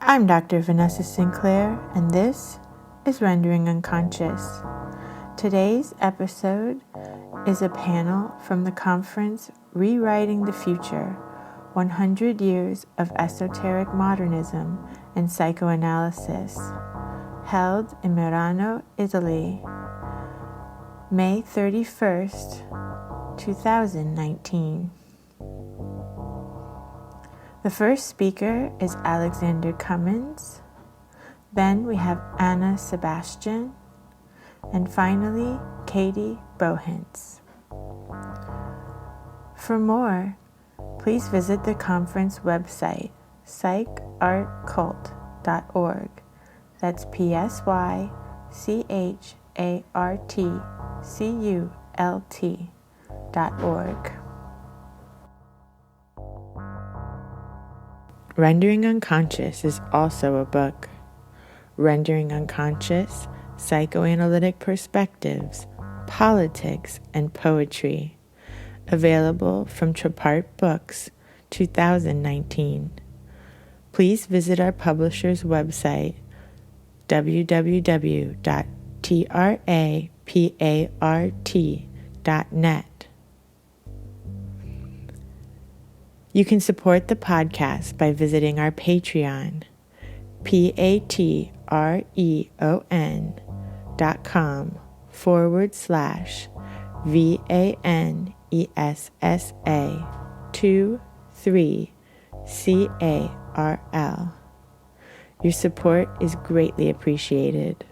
I'm Dr. Vanessa Sinclair, and this is Rendering Unconscious. Today's episode is a panel from the conference Rewriting the Future, 100 Years of Esoteric Modernism and Psychoanalysis, held in Merano, Italy, May 31st, 2019. The first speaker is Alexander Cummins. Then we have Sebastian. And finally, Katy Bohinc. For more, please visit the conference website, psychartcult.org. That's psychartcult.org. Rendering Unconscious is also a book. Rendering Unconscious, Psychoanalytic Perspectives, Politics, and Poetry. Available from Trapart Books, 2019. Please visit our publisher's website, www.trapart.net. You can support the podcast by visiting our Patreon, patreon.com/VANESSA23CARL. Your support is greatly appreciated.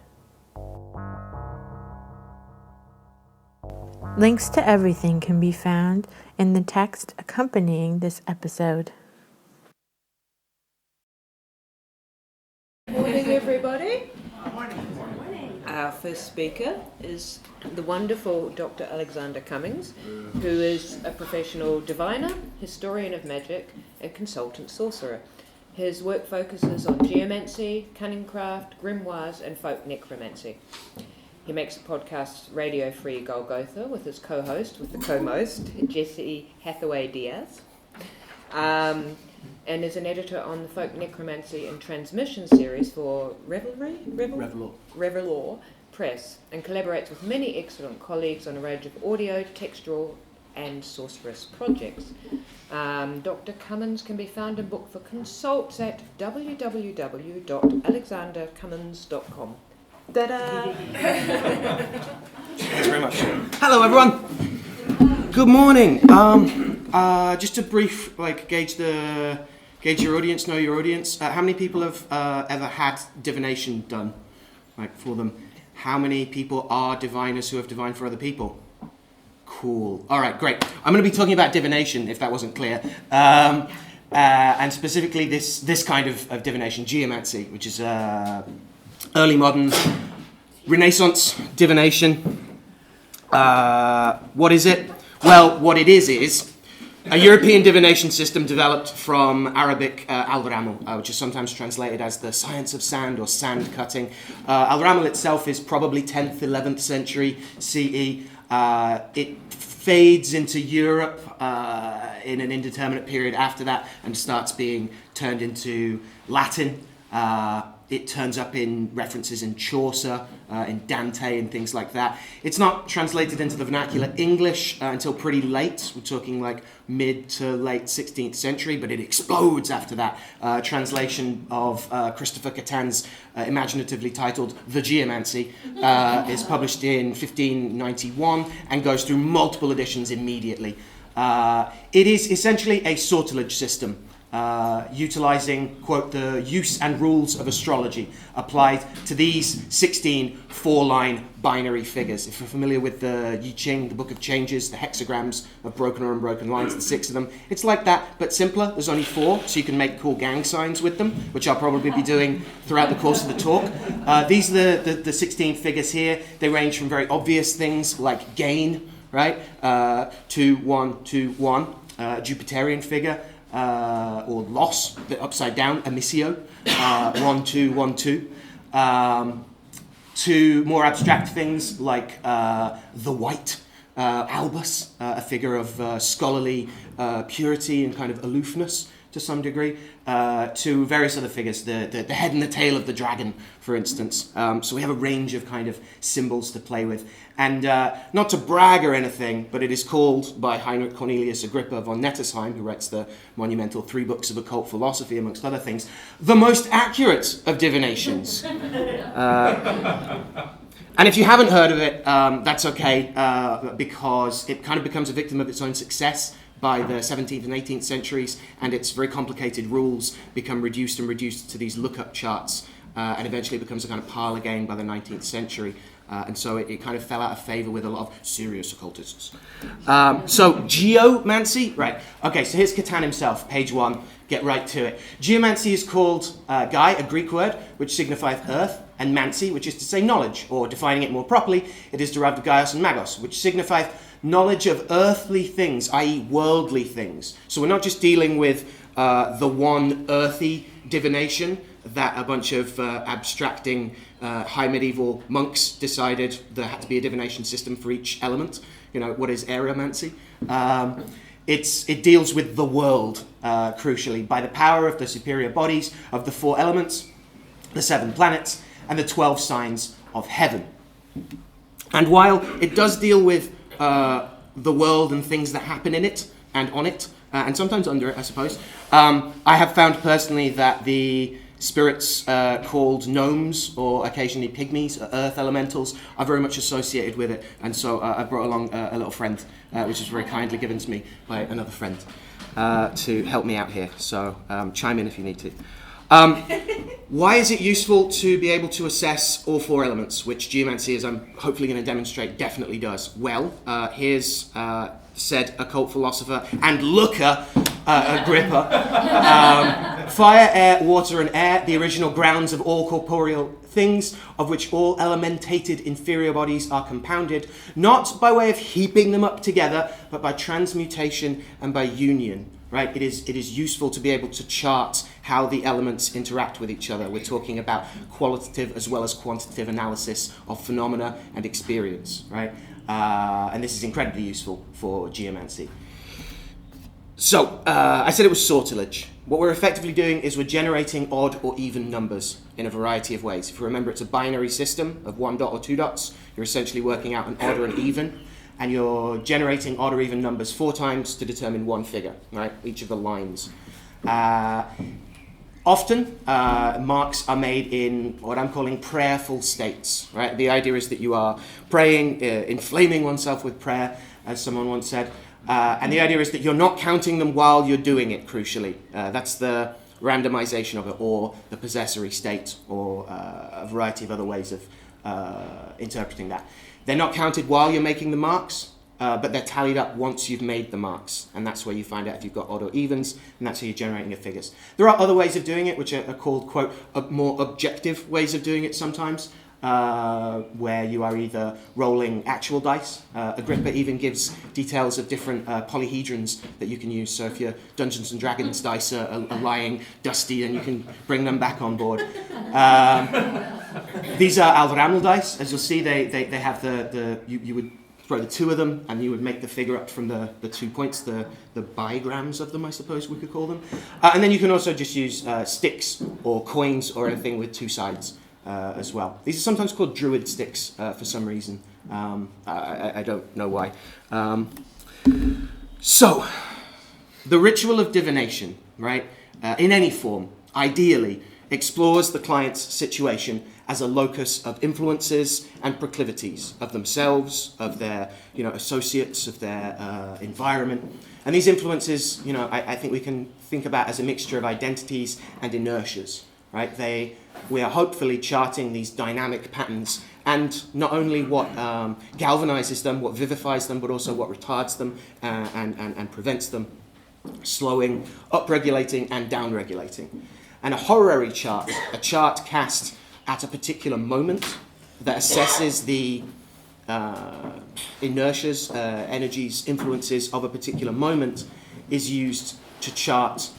Links to everything can be found in the text accompanying this episode. Good morning, everybody. Morning. Our first speaker is the wonderful Dr. Alexander Cummins, who is a professional diviner, historian of magic, and consultant sorcerer. His work focuses on geomancy, cunningcraft, grimoires, and folk necromancy. He makes a podcast, Radio Free Golgotha, with his co-host, Jesse Hathaway Diaz, and is an editor on the Folk Necromancy and Transmission series for Revelor Press, and collaborates with many excellent colleagues on a range of audio, textual, and sorceress projects. Dr. Cummins can be found and booked for consults at www.alexandercummins.com. Ta-da! Thanks very much. Hello, everyone. Good morning. Just a brief, gauge your audience, know your audience. How many people have ever had divination done, for them? How many people are diviners who have divined for other people? Cool. All right, great. I'm going to be talking about divination, if that wasn't clear, and specifically this kind of divination, geomancy, which is early modern Renaissance divination. What is it? Well, what it is a European divination system developed from Arabic al-ramal, which is sometimes translated as the science of sand or sand cutting. Al-ramal itself is probably 10th, 11th century CE. It fades into Europe in an indeterminate period after that and starts being turned into Latin. It turns up in references in Chaucer, in Dante and things like that. It's not translated into the vernacular English until pretty late. We're talking mid to late 16th century, but it explodes after that. Translation of Christopher Catan's imaginatively titled The Geomancy is published in 1591 and goes through multiple editions immediately. It is essentially a sortilege system. Utilizing, quote, the use and rules of astrology applied to these 16 four-line binary figures. If you're familiar with the I Ching, the Book of Changes, the hexagrams of broken or unbroken lines, the 6 of them, it's like that, but simpler. There's only 4, so you can make cool gang signs with them, which I'll probably be doing throughout the course of the talk. These are the 16 figures here. They range from very obvious things like gain, right, to 1, 2, 1, Jupiterian figure, or loss, the upside down, emissio, 1, 2, 1, 2, to more abstract things like the white, Albus, a figure of scholarly purity and kind of aloofness, to some degree, to various other figures, the head and the tail of the dragon, for instance. So we have a range of kind of symbols to play with. And not to brag or anything, but it is called by Heinrich Cornelius Agrippa von Nettesheim, who writes the monumental 3 books of occult philosophy, amongst other things, the most accurate of divinations. And if you haven't heard of it, that's okay, because it kind of becomes a victim of its own success by the 17th and 18th centuries, and its very complicated rules become reduced to these lookup charts, and eventually becomes a kind of parlor game by the 19th century. And so it kind of fell out of favor with a lot of serious occultists. So geomancy, right. Okay, so here's Catan himself, page 1. Get right to it. Geomancy is called Gai, a Greek word, which signifieth earth, and mancy, which is to say knowledge, or defining it more properly, it is derived of Gaios and Magos, which signifieth knowledge of earthly things, i.e. worldly things. So we're not just dealing with the one earthy divination that a bunch of abstracting high medieval monks decided there had to be a divination system for each element. You know, what is aeromancy? It deals with the world, crucially, by the power of the superior bodies of the 4 elements, the 7 planets, and the 12 signs of heaven. And while it does deal with the world and things that happen in it and on it, and sometimes under it, I suppose, I have found personally that the spirits called gnomes or occasionally pygmies, earth elementals, are very much associated with it. And so I brought along a little friend, which was very kindly given to me by another friend to help me out here. So chime in if you need to. Why is it useful to be able to assess all 4 elements, which geomancy, as I'm hopefully going to demonstrate, definitely does? Well, here's said occult philosopher and looker, Agrippa. Fire, air, water, and air, the original grounds of all corporeal things, of which all elementated inferior bodies are compounded, not by way of heaping them up together, but by transmutation and by union. Right? It is useful to be able to chart how the elements interact with each other. We're talking about qualitative as well as quantitative analysis of phenomena and experience, right? And this is incredibly useful for geomancy. So, I said it was sortilege. What we're effectively doing is we're generating odd or even numbers in a variety of ways. If you remember, it's a binary system of 1 dot or 2 dots. You're essentially working out an odd or an even, and you're generating odd or even numbers 4 times to determine one figure, right? Each of the lines. Often, marks are made in what I'm calling prayerful states, right? The idea is that you are praying, inflaming oneself with prayer, as someone once said, and the idea is that you're not counting them while you're doing it, crucially. That's the randomization of it, or the possessory state, or a variety of other ways of interpreting that. They're not counted while you're making the marks, but they're tallied up once you've made the marks. And that's where you find out if you've got odd or evens, and that's how you're generating your figures. There are other ways of doing it, which are called, quote, more objective ways of doing it sometimes, where you are either rolling actual dice. Agrippa even gives details of different polyhedrons that you can use. So if your Dungeons and Dragons dice are lying dusty, then you can bring them back on board. These are Alvaramel dice. As you'll see, they have you would throw the 2 of them, and you would make the figure up from the 2 points, the bigrams of them, I suppose we could call them. And then you can also just use sticks or coins or anything with 2 sides as well. These are sometimes called druid sticks for some reason. I don't know why. So, the ritual of divination, right, in any form, ideally, explores the client's situation as a locus of influences and proclivities of themselves, of their associates, of their environment. And these influences, I think we can think about as a mixture of identities and inertias, right? We are hopefully charting these dynamic patterns, and not only what galvanizes them, what vivifies them, but also what retards them and prevents them, slowing, upregulating, and downregulating. And a horary chart, a chart cast at a particular moment that assesses the inertias, energies, influences of a particular moment, is used to chart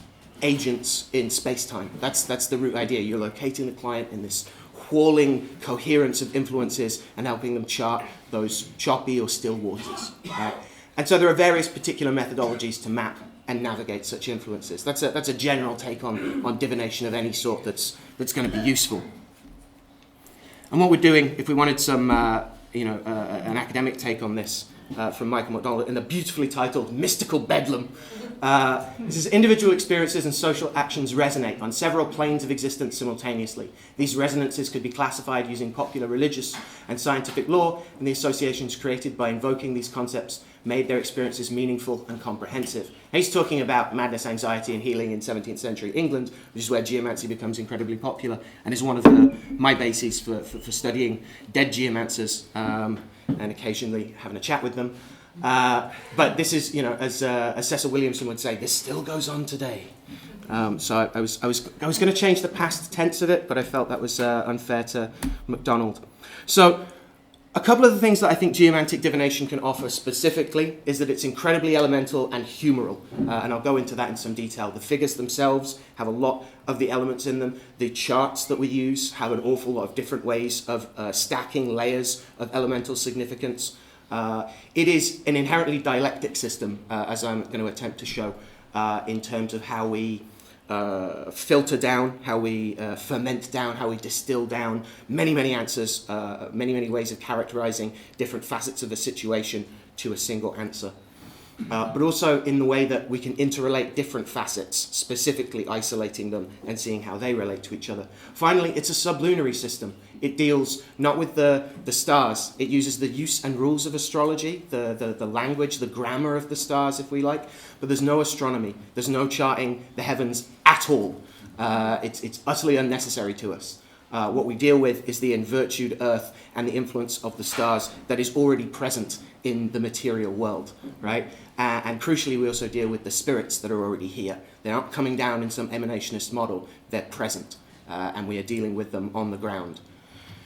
agents in space-time. That's the root idea. You're locating the client in this whorling coherence of influences and helping them chart those choppy or still waters. Right? And so there are various particular methodologies to map and navigate such influences. That's a general take on divination of any sort that's going to be useful. And what we're doing, if we wanted some, an academic take on this from Michael McDonald in the beautifully titled Mystical Bedlam, this is individual experiences and social actions resonate on several planes of existence simultaneously. These resonances could be classified using popular religious and scientific law, and the associations created by invoking these concepts made their experiences meaningful and comprehensive. And he's talking about madness, anxiety, and healing in 17th century England, which is where geomancy becomes incredibly popular and is one of my bases for studying dead geomancers and occasionally having a chat with them. But this is, as Cecil Williamson would say, this still goes on today. So I was going to change the past tense of it, but I felt that was unfair to MacDonald. So a couple of the things that I think geomantic divination can offer specifically is that it's incredibly elemental and humoral, and I'll go into that in some detail. The figures themselves have a lot of the elements in them. The charts that we use have an awful lot of different ways of stacking layers of elemental significance. It is an inherently dialectic system, as I'm going to attempt to show, in terms of how we filter down, how we ferment down, how we distill down many answers, many ways of characterizing different facets of a situation to a single answer. But also in the way that we can interrelate different facets, specifically isolating them and seeing how they relate to each other. Finally, it's a sublunary system. It deals not with the stars. It uses the use and rules of astrology, the language, the grammar of the stars, if we like. But there's no astronomy. There's no charting the heavens at all. It's utterly unnecessary to us. What we deal with is the envirtued earth and the influence of the stars that is already present in the material world, right? And crucially, we also deal with the spirits that are already here. They're not coming down in some emanationist model. They're present, and we are dealing with them on the ground.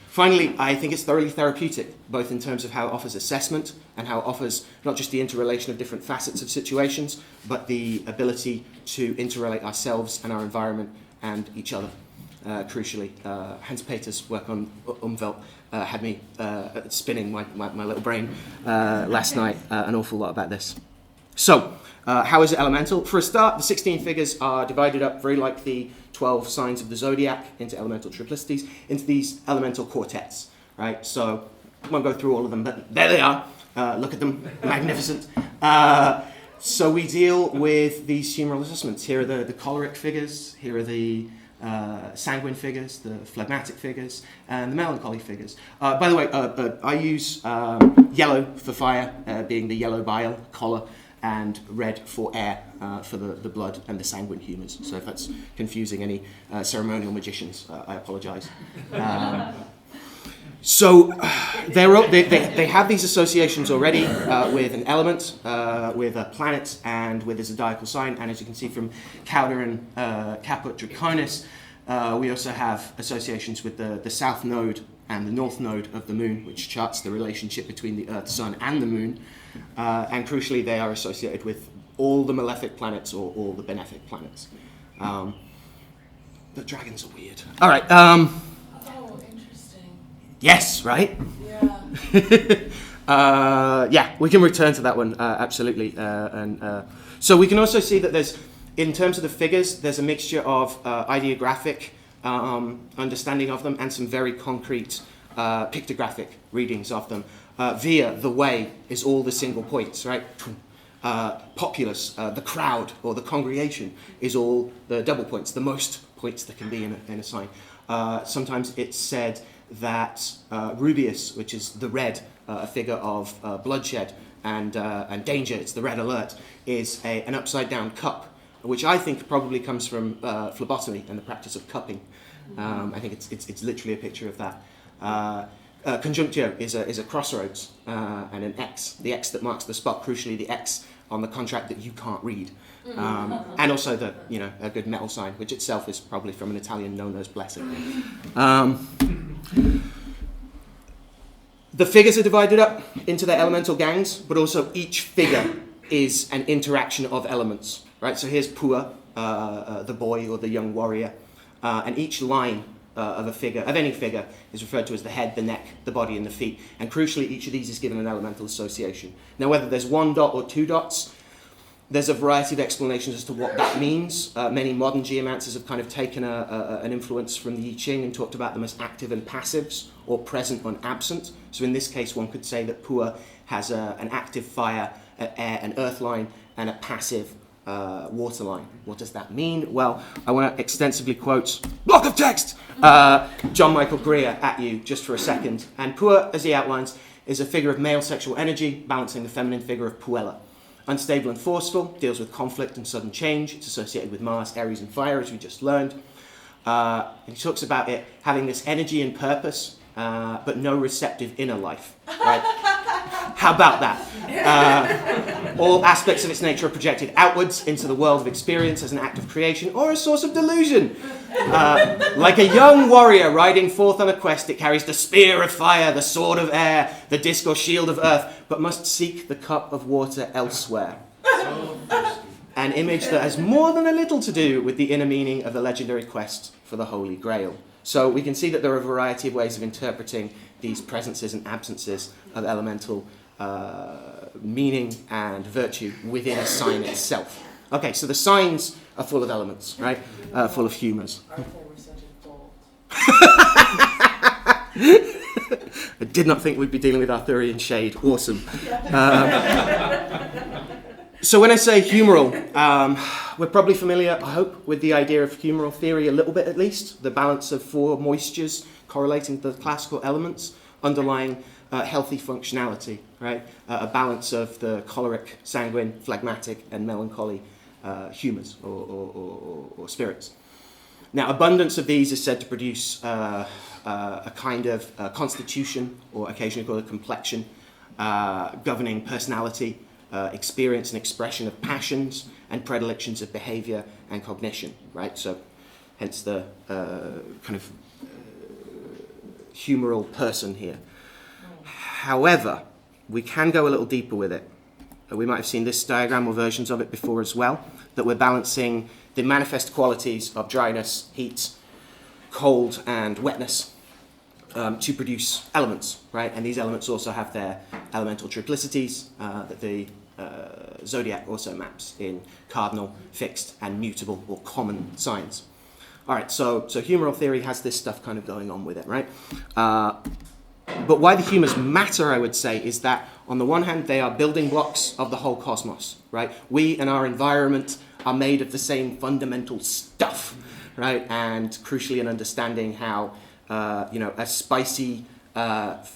Finally, I think it's thoroughly therapeutic, both in terms of how it offers assessment and how it offers not just the interrelation of different facets of situations, but the ability to interrelate ourselves and our environment and each other. Crucially, Hans Peter's work on Umwelt had me spinning my little brain last night an awful lot about this. So, how is it elemental? For a start, the 16 figures are divided up very like the 12 signs of the zodiac into elemental triplicities, into these elemental quartets, right? So, I won't go through all of them, but there they are. Look at them, magnificent. So we deal with these humoral assessments. Here are the choleric figures, here are the sanguine figures, the phlegmatic figures, and the melancholy figures. By the way, I use yellow for fire, being the yellow bile, choler, and red for air, for the blood and the sanguine humours. So if that's confusing any ceremonial magicians, I apologise. So they have these associations already with an element, with a planet, and with a zodiacal sign. And as you can see from Cauda and Caput Draconis, we also have associations with the south node and the north node of the moon, which charts the relationship between the Earth, Sun, and the moon. And crucially, they are associated with all the malefic planets or all the benefic planets. The dragons are weird. All right. Oh, interesting. Yes, right? Yeah. Yeah, we can return to that one, absolutely. So we can also see that there's, in terms of the figures, there's a mixture of ideographic understanding of them and some very concrete pictographic readings of them. Via, the way, is all the single points, right? Populace, the crowd, or the congregation, is all the double points, the most points there can be in a sign. Sometimes it's said that Rubeus, which is the red, a figure of bloodshed and danger, it's the red alert, is an upside-down cup, which I think probably comes from phlebotomy and the practice of cupping. I think it's literally a picture of that. Conjunctio is a crossroads and an X, the X that marks the spot, crucially the X on the contract that you can't read. And also a good metal sign, which itself is probably from an Italian known as blessing. The figures are divided up into their elemental gangs, but also each figure is an interaction of elements, right? So here's Pua, the boy or the young warrior, and each line of a figure, of any figure, is referred to as the head, the neck, the body, and the feet. And crucially, each of these is given an elemental association. Now, whether there's one dot or two dots, There's a variety of explanations as to what that means. Many modern geomancers have kind of taken an influence from the I Ching and talked about them as active and passives, or present and absent. So in this case, one could say that Pua has an active fire, air and earth line, and a passive water line. What does that mean? Well, I want to extensively quote block of text John Michael Greer at you just for a second. And Pua, as he outlines, is a figure of male sexual energy balancing the feminine figure of Puella. Unstable and forceful, deals with conflict and sudden change. It's associated with Mars, Aries and fire, as we just learned. And he talks about it having this energy and purpose, but no receptive inner life. Right? How about that? All aspects of its nature are projected outwards into the world of experience as an act of creation or a source of delusion. Like a young warrior riding forth on a quest, it carries the spear of fire, the sword of air, the disc or shield of earth, but must seek the cup of water elsewhere. An image that has more than a little to do with the inner meaning of the legendary quest for the Holy Grail. So we can see that there are a variety of ways of interpreting these presences and absences of elemental meaning and virtue within a sign itself. Okay, so the signs are full of elements, right? Full of humours. Our form is such a fault. I did not think we'd be dealing with Arthurian shade. Awesome. So when I say humoral, we're probably familiar, I hope, with the idea of humoral theory a little bit at least. The balance of four moistures correlating to the classical elements, underlying healthy functionality, right? A balance of the choleric, sanguine, phlegmatic, and melancholy humours or spirits. Now, abundance of these is said to produce a kind of constitution, or occasionally called a complexion, governing personality, experience and expression of passions, and predilections of behaviour and cognition, right? So, hence the kind of humoral person here. However, we can go a little deeper with it. We might have seen this diagram or versions of it before as well, that we're balancing the manifest qualities of dryness, heat, cold, and wetness to produce elements, right? And these elements also have their elemental triplicities that the zodiac also maps in cardinal, fixed, and mutable or common signs. All right, so humoral theory has this stuff kind of going on with it, right? But why the humours matter, I would say, is that on the one hand, they are building blocks of the whole cosmos, right? We and our environment are made of the same fundamental stuff, right? And crucially, in understanding how, a spicy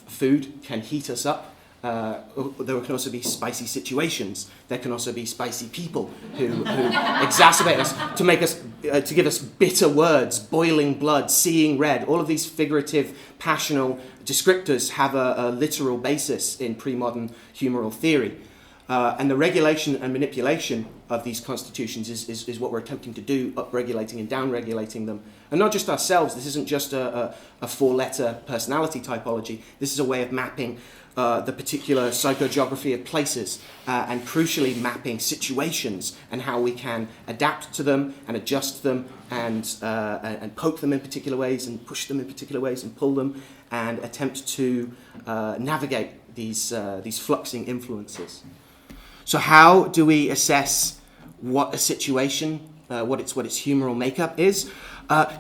food can heat us up. There can also be spicy situations. There can also be spicy people who exacerbate us to make us, to give us bitter words, boiling blood, seeing red. All of these figurative, passional descriptors have a literal basis in pre-modern humoral theory. And the regulation and manipulation of these constitutions is what we're attempting to do, upregulating and downregulating them. And not just ourselves. This isn't just a four-letter personality typology. This is a way of mapping the particular psychogeography of places and crucially mapping situations and how we can adapt to them and adjust them and poke them in particular ways and push them in particular ways and pull them and attempt to navigate these fluxing influences. So how do we assess what a situation, what its humoral makeup is?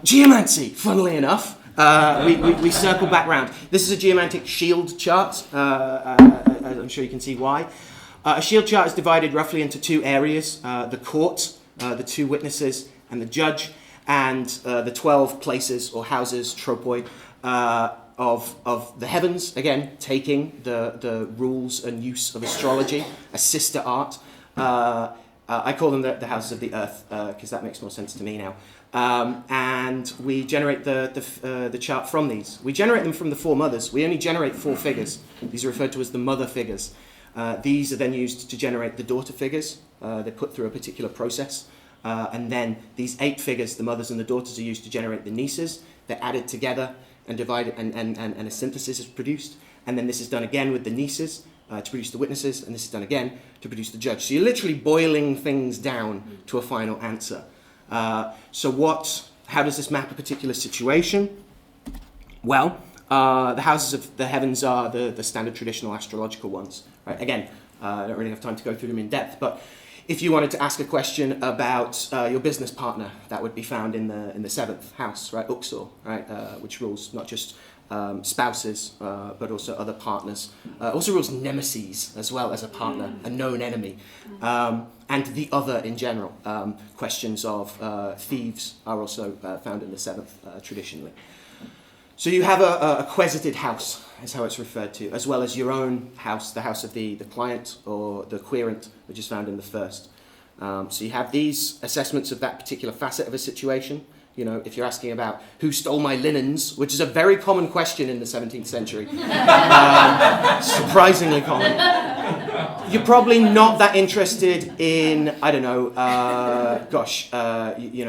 Geomancy, funnily enough. We circle back round. This is a geomantic shield chart. I'm sure you can see why. A shield chart is divided roughly into two areas: the court, the two witnesses, and the judge, and the 12 places or houses, tropoi, of the heavens. Again, taking the rules and use of astrology, a sister art. I call them the houses of the earth because that makes more sense to me now. And we generate the chart from these. We generate them from the four mothers. We only generate four figures. These are referred to as the mother figures. These are then used to generate the daughter figures. They're put through a particular process. And then these 8 figures, the mothers and the daughters, are used to generate the nieces. They're added together and divided, and a synthesis is produced. And then this is done again with the nieces to produce the witnesses, and this is done again to produce the judge. So you're literally boiling things down to a final answer. How does this map a particular situation? Well, the houses of the heavens are the standard traditional astrological ones. Right? Again, I don't really have time to go through them in depth, but If you wanted to ask a question about your business partner, that would be found in the seventh house, right? Uxor, right? Which rules not just spouses, but also other partners. Also rules nemesis as well as a partner, a known enemy, and the other in general. Questions of thieves are also found in the seventh traditionally. So you have a quesited house, is how it's referred to, as well as your own house, the house of the client or the querent, which is found in the first. So you have these assessments of that particular facet of a situation. You know, if you're asking about who stole my linens, which is a very common question in the 17th century, surprisingly common, you're probably not that interested in, I don't know,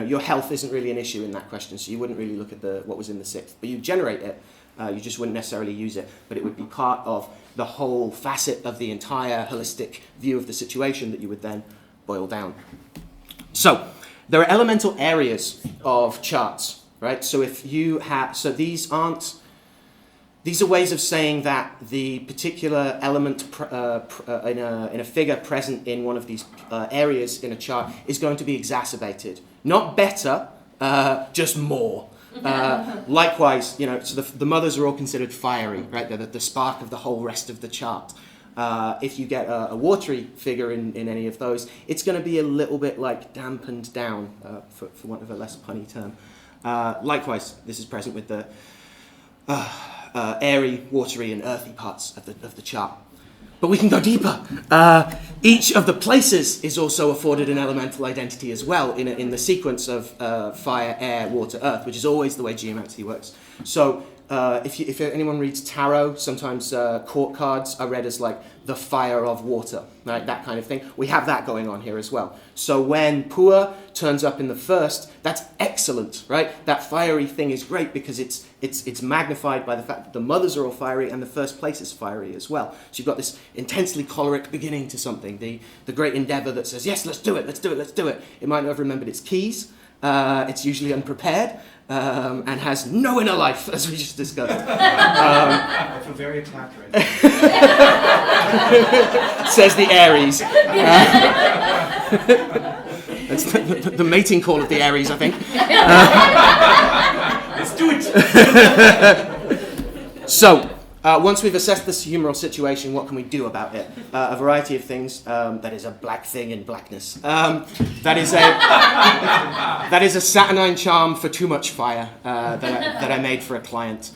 your health isn't really an issue in that question, so you wouldn't really look at what was in the sixth. But you generate it, you just wouldn't necessarily use it, but it would be part of the whole facet of the entire holistic view of the situation that you would then boil down. So, there are elemental areas of charts, right? So these are ways of saying that the particular element in a figure present in one of these areas in a chart is going to be exacerbated. Not better, just more. Likewise, you know, so the mothers are all considered fiery, right? They're the spark of the whole rest of the chart. If you get a watery figure in any of those, it's going to be a little bit like dampened down, for want of a less punny term. Likewise, this is present with the airy, watery, and earthy parts of the chart. But we can go deeper. Each of the places is also afforded an elemental identity as well in the sequence of fire, air, water, earth, which is always the way geomancy works. So if anyone reads tarot, sometimes court cards are read as like the fire of water, right? That kind of thing. We have that going on here as well. So when Pua turns up in the first, that's excellent, right? That fiery thing is great because it's magnified by the fact that the mothers are all fiery and the first place is fiery as well. So you've got this intensely choleric beginning to something, the great endeavor that says, yes, let's do it. It might not have remembered its keys. It's usually unprepared. And has no inner life, as we just discussed. I feel very attacked right now. Says the Aries. That's the mating call of the Aries, I think. Let's do it! So, once we've assessed this humoral situation, what can we do about it? A variety of things. That is a black thing in blackness. That is a saturnine charm for too much fire that I made for a client.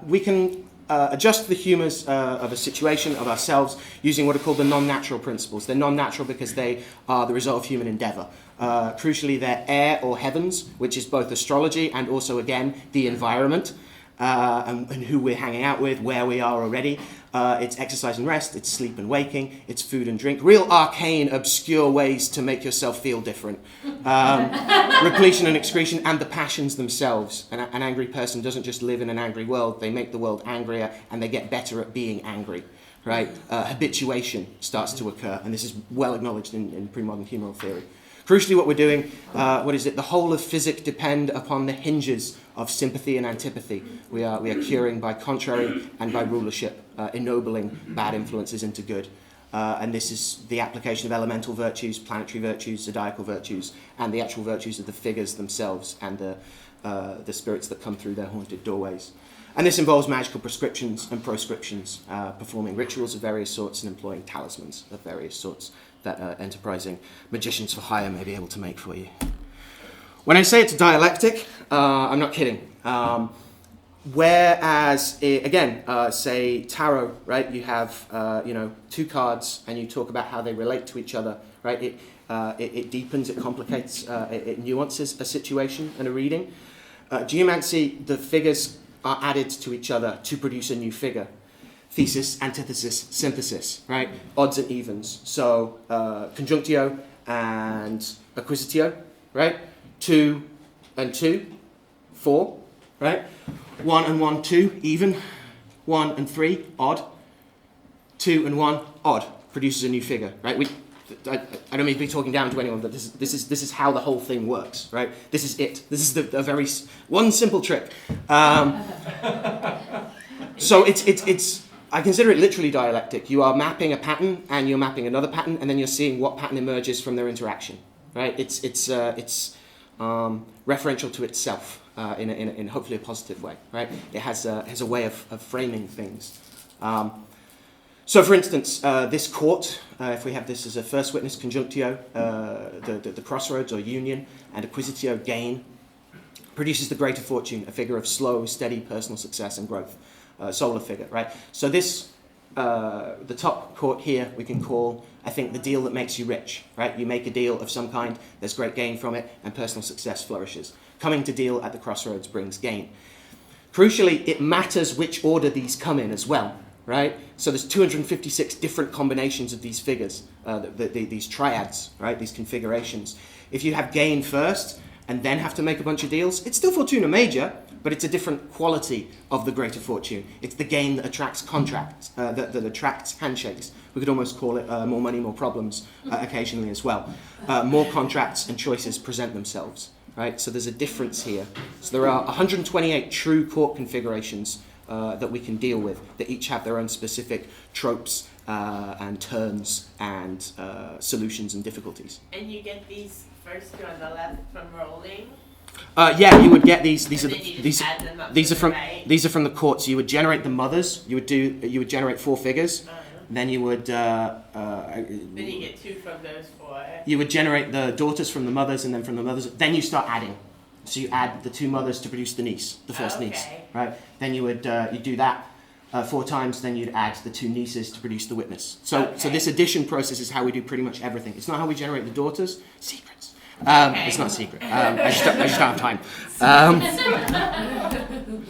We can adjust the humours of a situation, of ourselves, using what are called the non-natural principles. They're non-natural because they are the result of human endeavour. Crucially, they're air or heavens, which is both astrology and also, again, the environment. And who we're hanging out with, where we are already. It's exercise and rest, it's sleep and waking, it's food and drink. Real arcane, obscure ways to make yourself feel different. Repletion and excretion and the passions themselves. An angry person doesn't just live in an angry world, they make the world angrier and they get better at being angry. Right? Habituation starts to occur, and this is well acknowledged in pre-modern humoral theory. Crucially, what we're doing, the whole of physic depend upon the hinges of sympathy and antipathy. We are curing by contrary and by rulership, ennobling bad influences into good. And this is the application of elemental virtues, planetary virtues, zodiacal virtues, and the actual virtues of the figures themselves and the spirits that come through their haunted doorways. And this involves magical prescriptions and proscriptions, performing rituals of various sorts and employing talismans of various sorts that enterprising magicians for hire may be able to make for you. When I say it's dialectic, I'm not kidding. Whereas, say tarot, right? You have two cards, and you talk about how they relate to each other, right? It deepens, it complicates, it nuances a situation and a reading. Geomancy, the figures are added to each other to produce a new figure. Thesis, antithesis, synthesis, right? Odds and evens. So conjunctio and acquisitio, right? 2 and 2, 4, right? 1 and 1, 2, even. 1 and 3, odd. 2 and 1, odd. Produces a new figure, right? I don't mean to be talking down to anyone, but this is how the whole thing works, right? This is it. This is the very one simple trick. So it's I consider it literally dialectic. You are mapping a pattern, and you're mapping another pattern, and then you're seeing what pattern emerges from their interaction. Right? It's referential to itself in hopefully a positive way. Right? It has a way of framing things. So, for instance, this court, if we have this as a first witness conjunctio, the crossroads or union, and acquisitio, gain, produces the greater fortune, a figure of slow, steady personal success and growth, solar figure, right? So this, the top court here, we can call, I think, the deal that makes you rich, right? You make a deal of some kind, there's great gain from it, and personal success flourishes. Coming to deal at the crossroads brings gain. Crucially, it matters which order these come in as well, right? So there's 256 different combinations of these figures, these triads, right? These configurations. If you have gain first and then have to make a bunch of deals, it's still Fortuna Major, but it's a different quality of the greater fortune. It's the gain that attracts contracts, that attracts handshakes. We could almost call it more money, more problems occasionally as well. More contracts and choices present themselves, right? So there's a difference here. So there are 128 true court configurations that we can deal with, that each have their own specific tropes and turns and solutions and difficulties. And you get these first two on the left from rolling? Yeah, you would get these. These And are then you just these. add them up These to are the from right? these are from the courts. You would generate the mothers. You would generate 4 figures. Then you would Then you get 2 from those 4. you would generate the daughters from the mothers, and then from the mothers. Then you start adding. So you add the 2 mothers to produce the niece, the first niece, Okay. right? Then you would you do that 4 times. Then you'd add the 2 nieces to produce the witness. So Okay. this addition process is how we do pretty much everything. It's not how we generate the daughters. Secrets. Okay. It's not a secret. I just don't have time.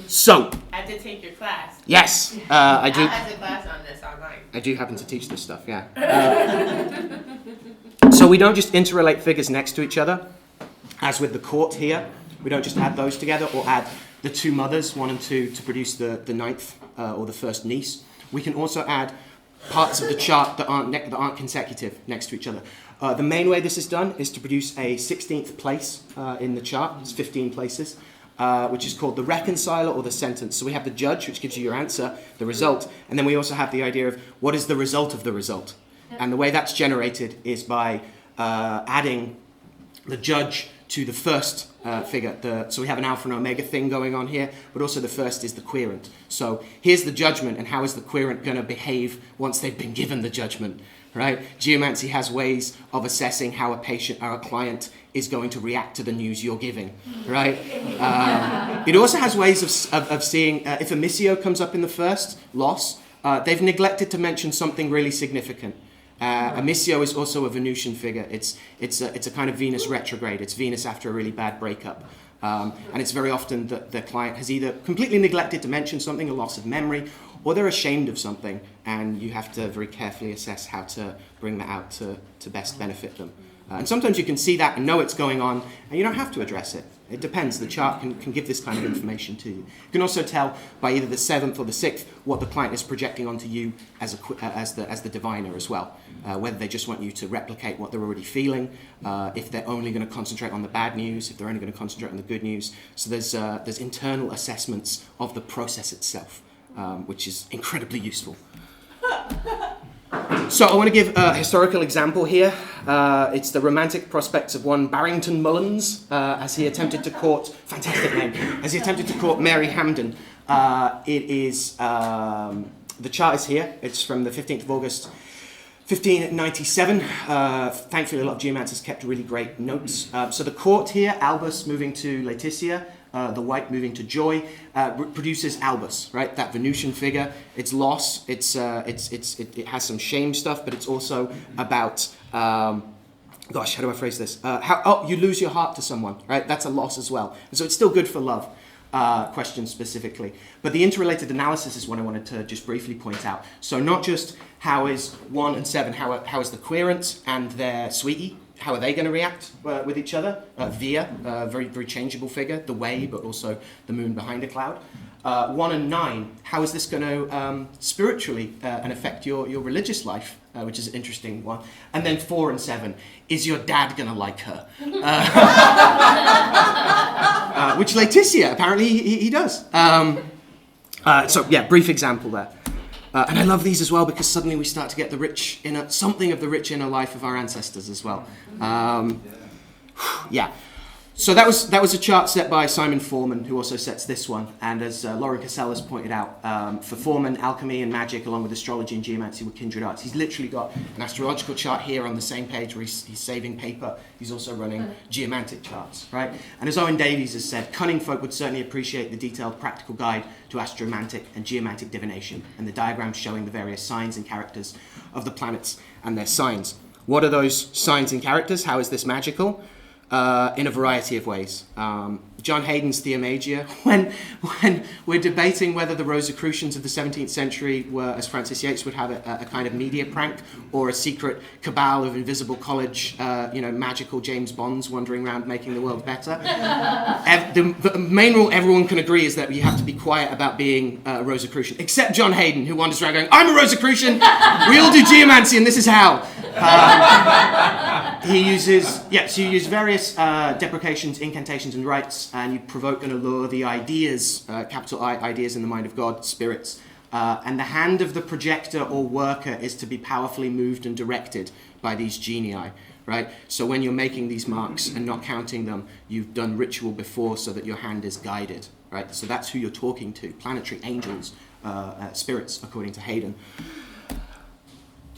So I have to take your class. yes, I do. I have a class on this online. I do happen to teach this stuff. Yeah. So we don't just interrelate figures next to each other, as with the court here. We don't just add those together or add the 2 mothers, 1 and 2, to produce the ninth or the first niece. We can also add parts of the chart that aren't consecutive next to each other. The main way this is done is to produce a 16th place in the chart. It's 15 places, which is called the reconciler or the sentence. So we have the judge, which gives you your answer, the result, and then we also have the idea of what is the result of the result. And the way that's generated is by adding the judge to the first figure. So we have an alpha and omega thing going on here, but also the first is the querent. So here's the judgment, and how is the querent going to behave once they've been given the judgment, right? Geomancy has ways of assessing how a patient or a client is going to react to the news you're giving, right? It also has ways of seeing if a missio comes up in the first loss, they've neglected to mention something really significant. A missio is also a Venusian figure. It's a kind of Venus retrograde. It's Venus after a really bad breakup. And it's very often that the client has either completely neglected to mention something, a loss of memory, or they're ashamed of something, and you have to very carefully assess how to bring that out to best benefit them. And sometimes you can see that and know it's going on, and you don't have to address it. It depends. The chart can give this kind of information to you. You can also tell by either the 7th or the 6th what the client is projecting onto you as the diviner as well. Whether they just want you to replicate what they're already feeling, if they're only going to concentrate on the bad news, if they're only going to concentrate on the good news. So there's internal assessments of the process itself, which is incredibly useful. So I want to give a historical example here. It's the romantic prospects of one Barrington Mullins, as he attempted to court, fantastic name, as he attempted to court Mary Hamden. It is, the chart is here. It's from the 15th of August, 1597. Thankfully, a lot of geomancers kept really great notes. So the court here, Albus moving to Laetitia, the white moving to Joy, produces Albus, right? That Venusian figure. It's loss. It has some shame stuff, but it's also about, gosh, how do I phrase this? You lose your heart to someone, right? That's a loss as well. And so it's still good for love. Question specifically. But the interrelated analysis is what I wanted to just briefly point out. So not just how is 1 and 7, how is the querent and their sweetie, how are they going to react with each other? Via, very, very changeable figure, the way, but also the moon behind a cloud. 1 and 9, how is this going to spiritually and affect your religious life, which is an interesting one. And then 4 and 7, is your dad going to like her? Which Laetitia, apparently he does. So yeah, brief example there. And I love these as well because suddenly we start to get something of the rich inner life of our ancestors as well. Yeah. So that was a chart set by Simon Foreman, who also sets this one. And as Laura Casellas pointed out, for Foreman, alchemy and magic, along with astrology and geomancy, were kindred arts. He's literally got an astrological chart here on the same page where he's saving paper. He's also running geomantic charts, right? And as Owen Davies has said, cunning folk would certainly appreciate the detailed practical guide to astromantic and geomantic divination, and the diagrams showing the various signs and characters of the planets and their signs. What are those signs and characters? How is this magical? In a variety of ways. John Hayden's Theomagia, when we're debating whether the Rosicrucians of the 17th century were, as Francis Yates would have it, a kind of media prank or a secret cabal of invisible college, magical James Bonds wandering around making the world better. The main rule everyone can agree is that you have to be quiet about being a Rosicrucian, except John Hayden, who wanders around going, I'm a Rosicrucian, we all do geomancy and this is how. You use various deprecations, incantations, and rites, and you provoke and allure the ideas, capital I, ideas in the mind of God, spirits. And the hand of the projector or worker is to be powerfully moved and directed by these genii, right? So when you're making these marks and not counting them, you've done ritual before so that your hand is guided, right? So that's who you're talking to, planetary angels, spirits, according to Hayden.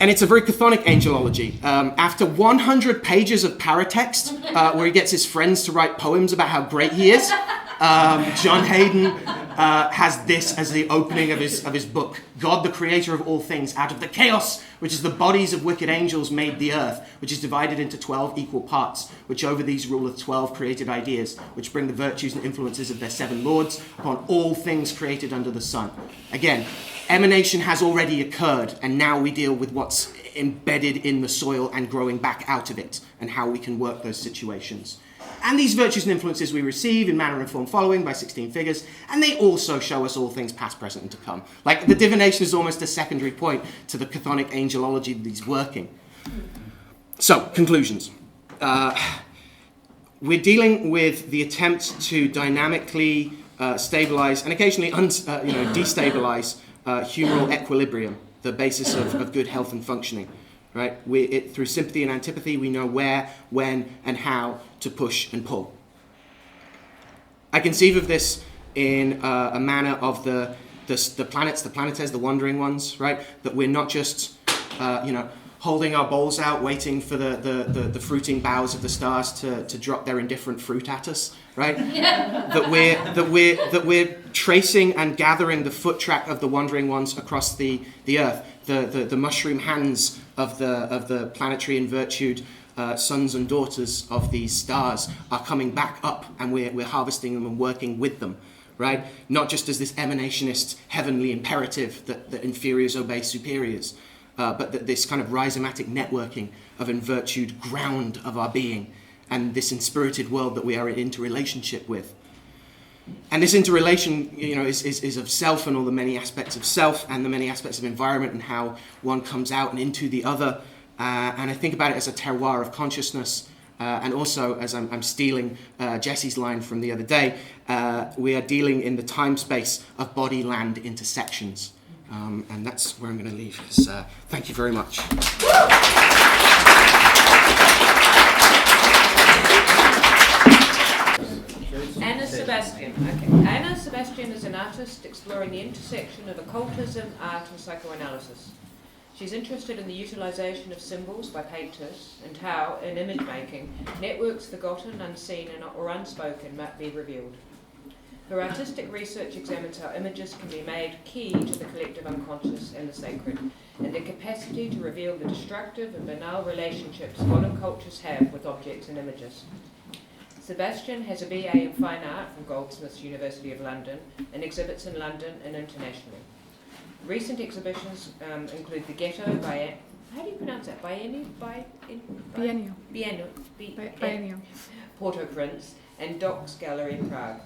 And it's a very chthonic angelology. After 100 pages of paratext, where he gets his friends to write poems about how great he is, John Hayden has this as the opening of his book. God, the creator of all things, out of the chaos, which is the bodies of wicked angels, made the earth, which is divided into 12 equal parts, which over these ruleth 12 created ideas, which bring the virtues and influences of their 7 lords upon all things created under the sun. Again, emanation has already occurred, and now we deal with what's embedded in the soil and growing back out of it, and how we can work those situations. And these virtues and influences we receive in manner and form following by 16 figures, and they also show us all things past, present, and to come. Like, the divination is almost a secondary point to the chthonic angelology that he's working. So, conclusions. We're dealing with the attempt to dynamically stabilize and occasionally destabilize humoral equilibrium, the basis of good health and functioning. Right? Through sympathy and antipathy, we know where, when, and how to push and pull. I conceive of this in a manner of the planets, the planetes, the wandering ones, right? That we're not just, holding our bowls out, waiting for the fruiting boughs of the stars to drop their indifferent fruit at us, right? Yeah. That we're tracing and gathering the foot track of the wandering ones across the earth. The mushroom hands of the planetary and virtued sons and daughters of these stars are coming back up, and we're harvesting them and working with them, right? Not just as this emanationist heavenly imperative that inferiors obey superiors, but that this kind of rhizomatic networking of invirtued ground of our being and this inspirited world that we are in interrelationship with. And this interrelation, is of self and all the many aspects of self and the many aspects of environment and how one comes out and into the other. And I think about it as a terroir of consciousness. And also, as I'm stealing Jesse's line from the other day, we are dealing in the time-space of body-land intersections. And that's where I'm going to leave. So, thank you very much. Sebastian. Okay. Anna Sebastian is an artist exploring the intersection of occultism, art, and psychoanalysis. She's interested in the utilization of symbols by painters and how, in image making, networks forgotten, unseen, or unspoken might be revealed. Her artistic research examines how images can be made key to the collective unconscious and the sacred, and their capacity to reveal the destructive and banal relationships modern cultures have with objects and images. Sebastian has a BA in Fine Art from Goldsmiths, University of London, and exhibits in London and internationally. Recent exhibitions include The Ghetto by, how do you pronounce that? Biennial? Port-au-Prince, and Docks Gallery, Prague.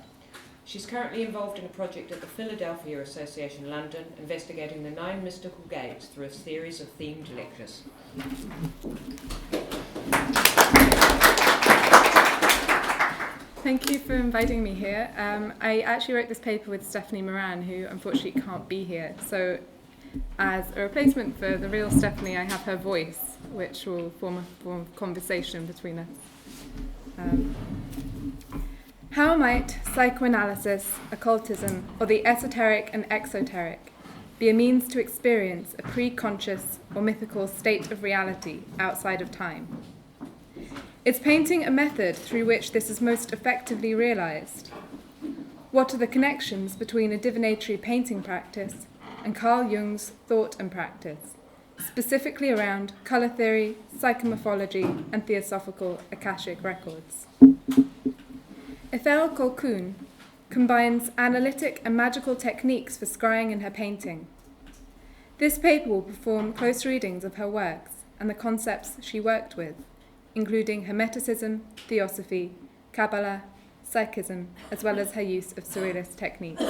She's currently involved in a project at the Philadelphia Association, London, investigating the 9 mystical gates through a series of themed lectures. Thank you for inviting me here. I actually wrote this paper with Stephanie Moran, who unfortunately can't be here. So as a replacement for the real Stephanie, I have her voice, which will form a form of conversation between us. How might psychoanalysis, occultism, or the esoteric and exoteric be a means to experience a pre-conscious or mythical state of reality outside of time? Is painting a method through which this is most effectively realized? What are the connections between a divinatory painting practice and Carl Jung's thought and practice, specifically around colour theory, psychomorphology, and theosophical Akashic records? Ithell Colquhoun combines analytic and magical techniques for scrying in her painting. This paper will perform close readings of her works and the concepts she worked with, including Hermeticism, Theosophy, Kabbalah, Psychism, as well as her use of Surrealist techniques.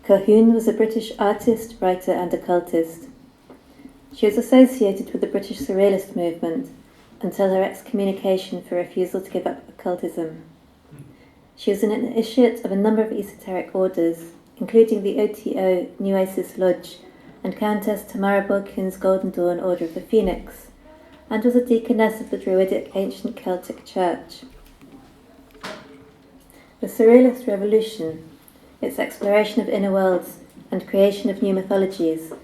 Colquhoun was a British artist, writer and occultist. She was associated with the British Surrealist movement until her excommunication for refusal to give up occultism. She was an initiate of a number of esoteric orders, including the OTO New Oasis Lodge and Countess Tamara Bolkun's Golden Dawn Order of the Phoenix, and was a deaconess of the Druidic Ancient Celtic Church. The Surrealist Revolution, its exploration of inner worlds and creation of new mythologies,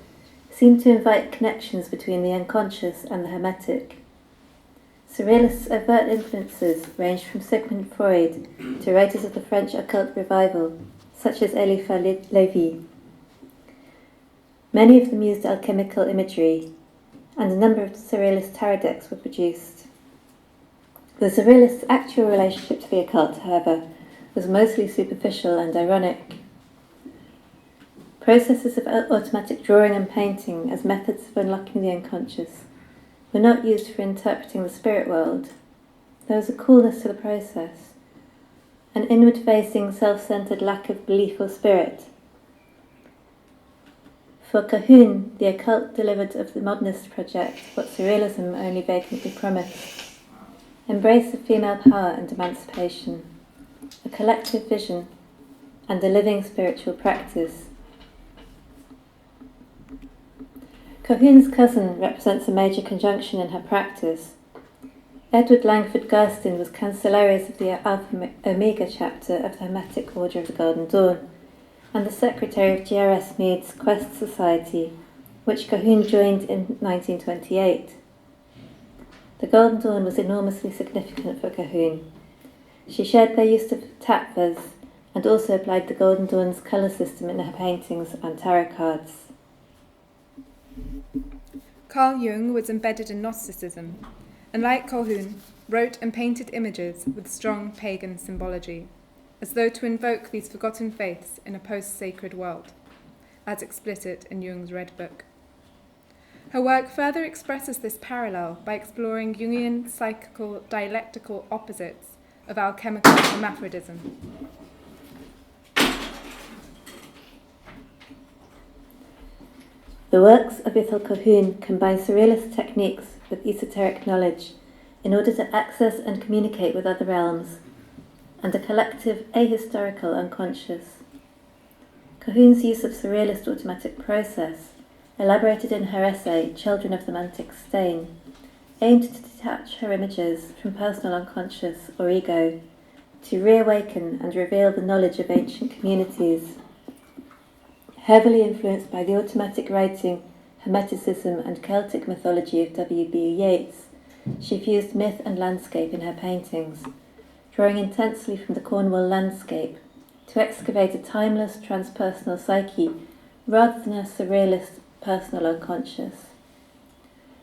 seemed to invite connections between the unconscious and the Hermetic. Surrealists' overt influences ranged from Sigmund Freud to writers of the French occult revival, such as Eliphas Lévy. Many of them used alchemical imagery, and a number of Surrealist tarot decks were produced. The Surrealists' actual relationship to the occult, however, was mostly superficial and ironic. Processes of automatic drawing and painting as methods of unlocking the unconscious were not used for interpreting the spirit world. There was a coolness to the process, an inward-facing, self-centered lack of belief or spirit. For Colquhoun, the occult delivered of the modernist project what Surrealism only vacantly promised: embrace of female power and emancipation, a collective vision, and a living spiritual practice. Colquhoun's cousin represents a major conjunction in her practice. Edward Langford Garstin was Cancellarius of the Alpha Omega chapter of the Hermetic Order of the Golden Dawn, and the secretary of G.R.S. Mead's Quest Society, which Colquhoun joined in 1928. The Golden Dawn was enormously significant for Colquhoun. She shared their use of tattvas and also applied the Golden Dawn's colour system in her paintings and tarot cards. Carl Jung was embedded in Gnosticism, and like Colquhoun, wrote and painted images with strong pagan symbology, as though to invoke these forgotten faiths in a post-sacred world, as explicit in Jung's Red Book. Her work further expresses this parallel by exploring Jungian psychical dialectical opposites of alchemical hermaphrodism. The works of Ithell Colquhoun combine Surrealist techniques with esoteric knowledge in order to access and communicate with other realms, and a collective ahistorical unconscious. Colquhoun's use of Surrealist automatic process, elaborated in her essay Children of the Mantic Stain, aimed to detach her images from personal unconscious or ego, to reawaken and reveal the knowledge of ancient communities. Heavily influenced by the automatic writing, Hermeticism and Celtic mythology of W.B. Yeats, she fused myth and landscape in her paintings, drawing intensely from the Cornwall landscape to excavate a timeless transpersonal psyche rather than a surrealist personal unconscious.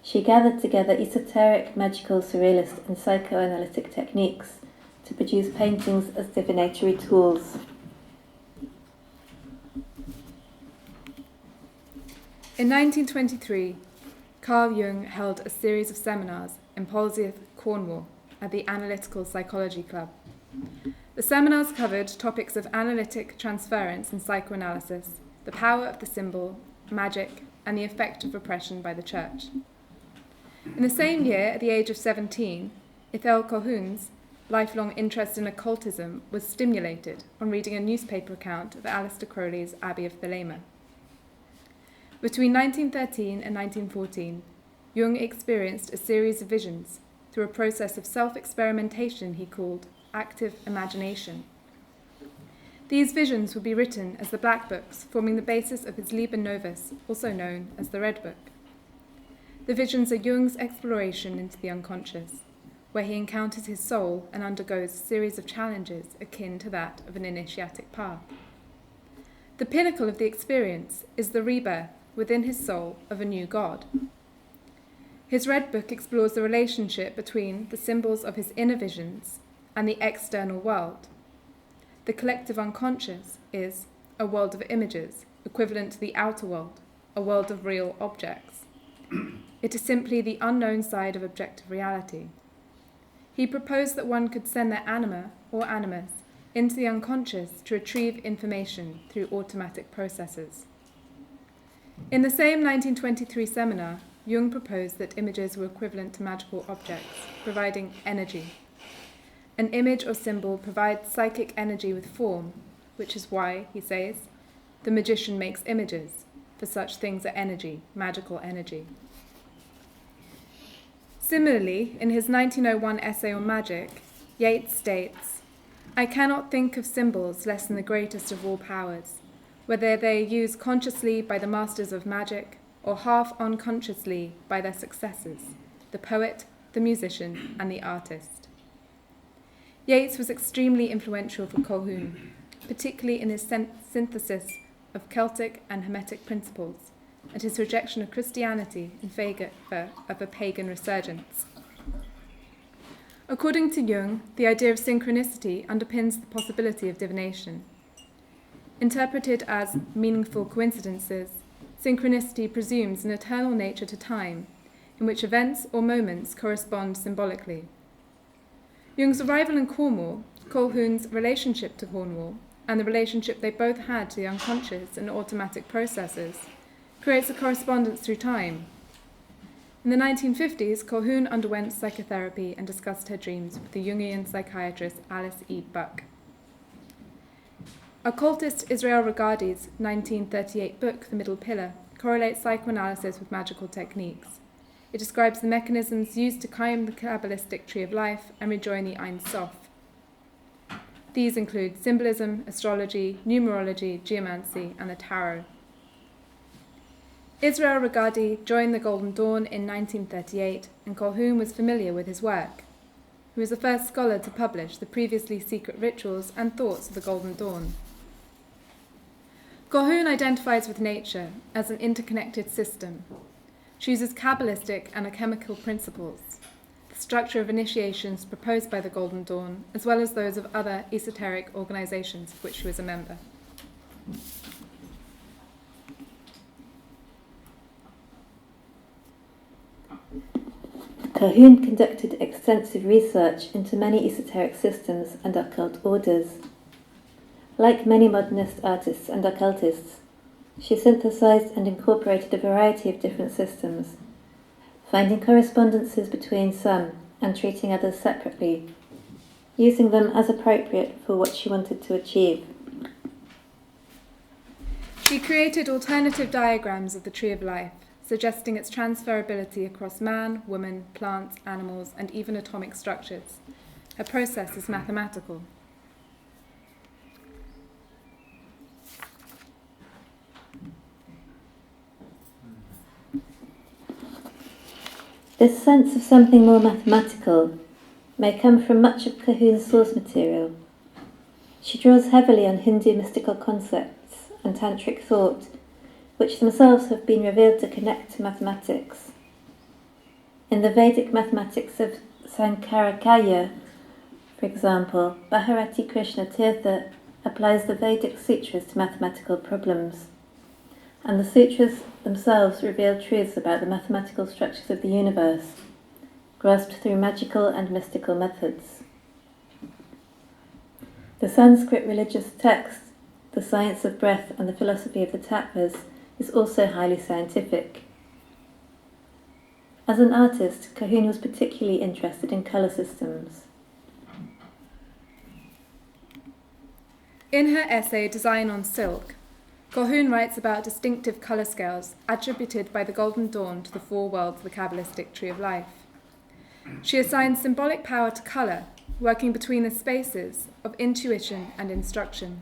She gathered together esoteric, magical, surrealist and psychoanalytic techniques to produce paintings as divinatory tools. In 1923, Carl Jung held a series of seminars in Polzeath, Cornwall, at the Analytical Psychology Club. The seminars covered topics of analytic transference in psychoanalysis, the power of the symbol, magic, and the effect of repression by the church. In the same year, at the age of 17, Ithell Colquhoun's lifelong interest in occultism was stimulated on reading a newspaper account of Aleister Crowley's Abbey of Thelema. Between 1913 and 1914, Jung experienced a series of visions through a process of self-experimentation he called active imagination. These visions would be written as the Black Books, forming the basis of his Liber Novus, also known as the Red Book. The visions are Jung's exploration into the unconscious, where he encounters his soul and undergoes a series of challenges akin to that of an initiatic path. The pinnacle of the experience is the rebirth within his soul of a new God. His Red Book explores the relationship between the symbols of his inner visions and the external world. The collective unconscious is a world of images, equivalent to the outer world, a world of real objects. It is simply the unknown side of objective reality. He proposed that one could send their anima or animus into the unconscious to retrieve information through automatic processes. In the same 1923 seminar, Jung proposed that images were equivalent to magical objects, providing energy. An image or symbol provides psychic energy with form, which is why, he says, the magician makes images, for such things are energy, magical energy. Similarly, in his 1901 essay on magic, Yeats states, "I cannot think of symbols less than the greatest of all powers, whether they are used consciously by the masters of magic or half unconsciously by their successors, the poet, the musician, and the artist." Yeats was extremely influential for Colquhoun, particularly in his synthesis of Celtic and Hermetic principles, and his rejection of Christianity in favour of a pagan resurgence. According to Jung, the idea of synchronicity underpins the possibility of divination. Interpreted as meaningful coincidences, synchronicity presumes an eternal nature to time, in which events or moments correspond symbolically. Jung's arrival in Cornwall, Colquhoun's relationship to Cornwall, and the relationship they both had to the unconscious and automatic processes, creates a correspondence through time. In the 1950s, Colquhoun underwent psychotherapy and discussed her dreams with the Jungian psychiatrist Alice E. Buck. Occultist Israel Regardie's 1938 book, The Middle Pillar, correlates psychoanalysis with magical techniques. It describes the mechanisms used to climb the Kabbalistic tree of life and rejoin the Ein Sof. These include symbolism, astrology, numerology, geomancy, and the tarot. Israel Regardie joined the Golden Dawn in 1938, and Colquhoun was familiar with his work. He was the first scholar to publish the previously secret rituals and thoughts of the Golden Dawn. Colquhoun identifies with nature as an interconnected system, chooses Kabbalistic and alchemical principles, the structure of initiations proposed by the Golden Dawn, as well as those of other esoteric organizations of which she was a member. Colquhoun conducted extensive research into many esoteric systems and occult orders. Like many modernist artists and occultists, she synthesized and incorporated a variety of different systems, finding correspondences between some and treating others separately, using them as appropriate for what she wanted to achieve. She created alternative diagrams of the Tree of Life, suggesting its transferability across man, woman, plants, animals, and even atomic structures. Her process is mathematical. This sense of something more mathematical may come from much of Colquhoun's source material. She draws heavily on Hindu mystical concepts and tantric thought, which themselves have been revealed to connect to mathematics. In the Vedic mathematics of Sankaracharya, for example, Bharati Krishna Tirtha applies the Vedic sutras to mathematical problems, and the sutras themselves reveal truths about the mathematical structures of the universe, grasped through magical and mystical methods. The Sanskrit religious text, the science of breath and the philosophy of the tattvas, is also highly scientific. As an artist, Colquhoun was particularly interested in colour systems. In her essay Design on Silk, Colquhoun writes about distinctive colour scales attributed by the Golden Dawn to the four worlds of the Kabbalistic Tree of Life. She assigns symbolic power to colour, working between the spaces of intuition and instruction.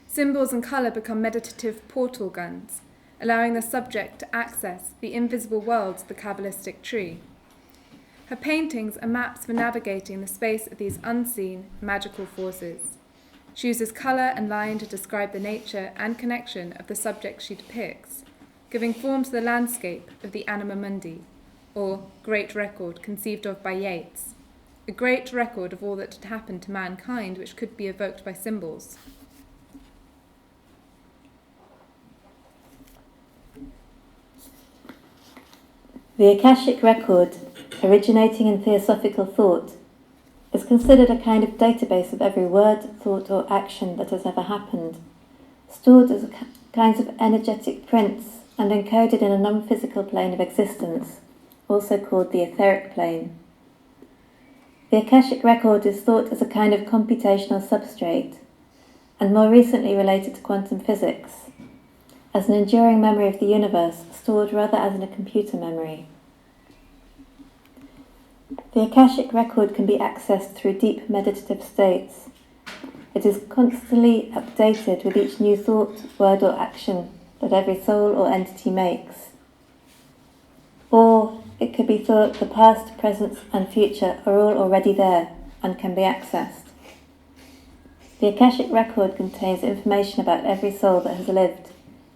Symbols and colour become meditative portal guns, allowing the subject to access the invisible worlds of the Kabbalistic tree. Her paintings are maps for navigating the space of these unseen, magical forces. She uses colour and line to describe the nature and connection of the subject she depicts, giving form to the landscape of the anima mundi, or great record conceived of by Yeats, a great record of all that had happened to mankind which could be evoked by symbols. The Akashic record, originating in theosophical thought, is considered a kind of database of every word, thought or action that has ever happened, stored as kinds of energetic prints and encoded in a non-physical plane of existence, also called the etheric plane. The Akashic record is thought as a kind of computational substrate, and more recently related to quantum physics, as an enduring memory of the universe, stored rather as in a computer memory. The Akashic record can be accessed through deep meditative states. It is constantly updated with each new thought, word or action that every soul or entity makes. Or it could be thought the past, present and future are all already there and can be accessed. The Akashic record contains information about every soul that has lived,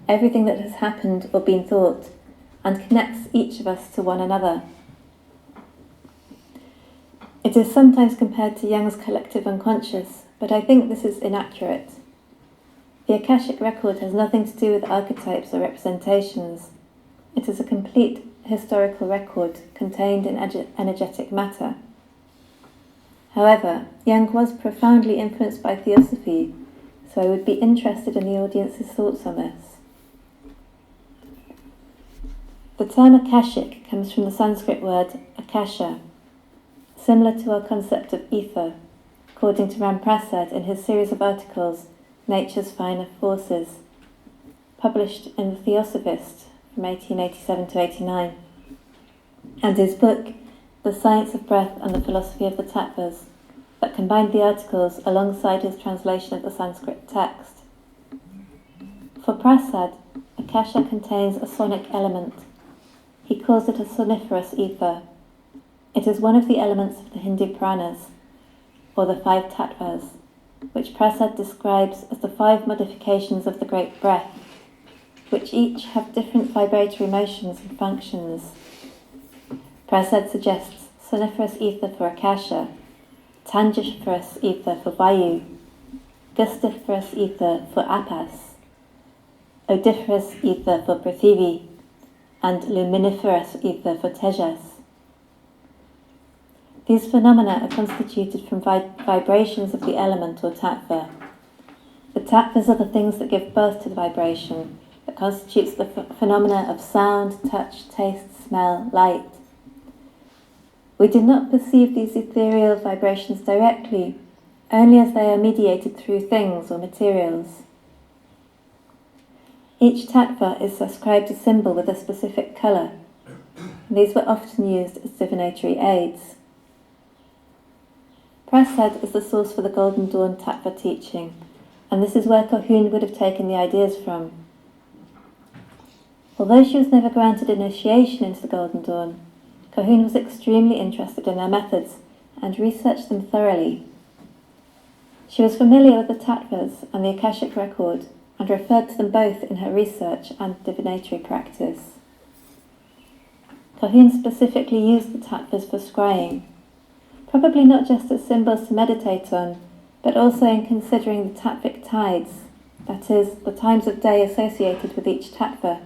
everything that has happened or been thought, and connects each of us to one another. It is sometimes compared to Jung's collective unconscious, but I think this is inaccurate. The Akashic record has nothing to do with archetypes or representations. It is a complete historical record contained in energetic matter. However, Jung was profoundly influenced by theosophy, so I would be interested in the audience's thoughts on this. The term Akashic comes from the Sanskrit word Akasha, similar to our concept of ether, according to Ram Prasad in his series of articles, Nature's Finer Forces, published in The Theosophist from 1887 to 89, and his book, The Science of Breath and the Philosophy of the Tattvas, that combined the articles alongside his translation of the Sanskrit text. For Prasad, Akasha contains a sonic element. He calls it a soniferous ether. It is one of the elements of the Hindu Puranas, or the 5 Tattvas, which Prasad describes as the 5 modifications of the great breath, which each have different vibratory motions and functions. Prasad suggests soniferous ether for Akasha, tangiferous ether for Vayu, gustiferous ether for Apas, odoriferous ether for Prithivi, and luminiferous ether for Tejas. These phenomena are constituted from vibrations of the element or tattva. The tattvas are the things that give birth to the vibration, that constitutes the phenomena of sound, touch, taste, smell, light. We do not perceive these ethereal vibrations directly, only as they are mediated through things or materials. Each tattva is ascribed a symbol with a specific colour, and these were often used as divinatory aids. Prasad is the source for the Golden Dawn tattva teaching, and this is where Colquhoun would have taken the ideas from. Although she was never granted initiation into the Golden Dawn, Colquhoun was extremely interested in her methods and researched them thoroughly. She was familiar with the tattvas and the Akashic record, and referred to them both in her research and divinatory practice. Colquhoun specifically used the tattvas for scrying, probably not just as symbols to meditate on, but also in considering the tattvic tides, that is, the times of day associated with each tattva,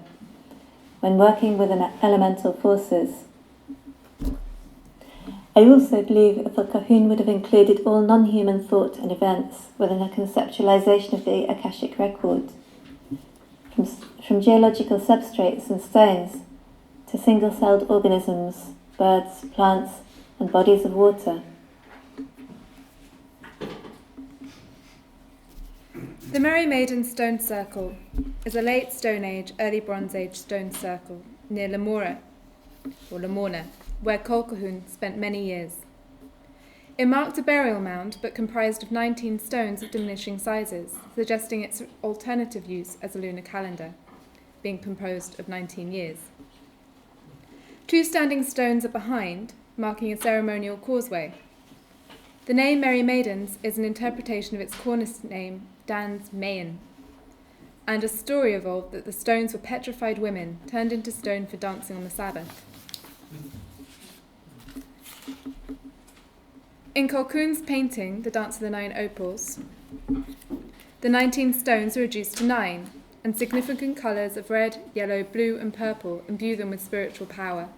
when working with elemental forces. I also believe that Colquhoun would have included all non-human thought and events within a conceptualization of the Akashic record, from geological substrates and stones to single-celled organisms, birds, plants, and bodies of water. The Merry Maiden Stone Circle is a late Stone Age, early Bronze Age stone circle near Lamora, where Colquhoun spent many years. It marked a burial mound but comprised of 19 stones of diminishing sizes, suggesting its alternative use as a lunar calendar, being composed of 19 years. 2 standing stones are behind, marking a ceremonial causeway. The name Merry Maidens is an interpretation of its cornice name, Dans Mayen, and a story evolved that the stones were petrified women turned into stone for dancing on the Sabbath. In Colquhoun's painting, The Dance of the Nine Opals, the 19 stones are reduced to 9, and significant colours of red, yellow, blue and purple imbue them with spiritual power.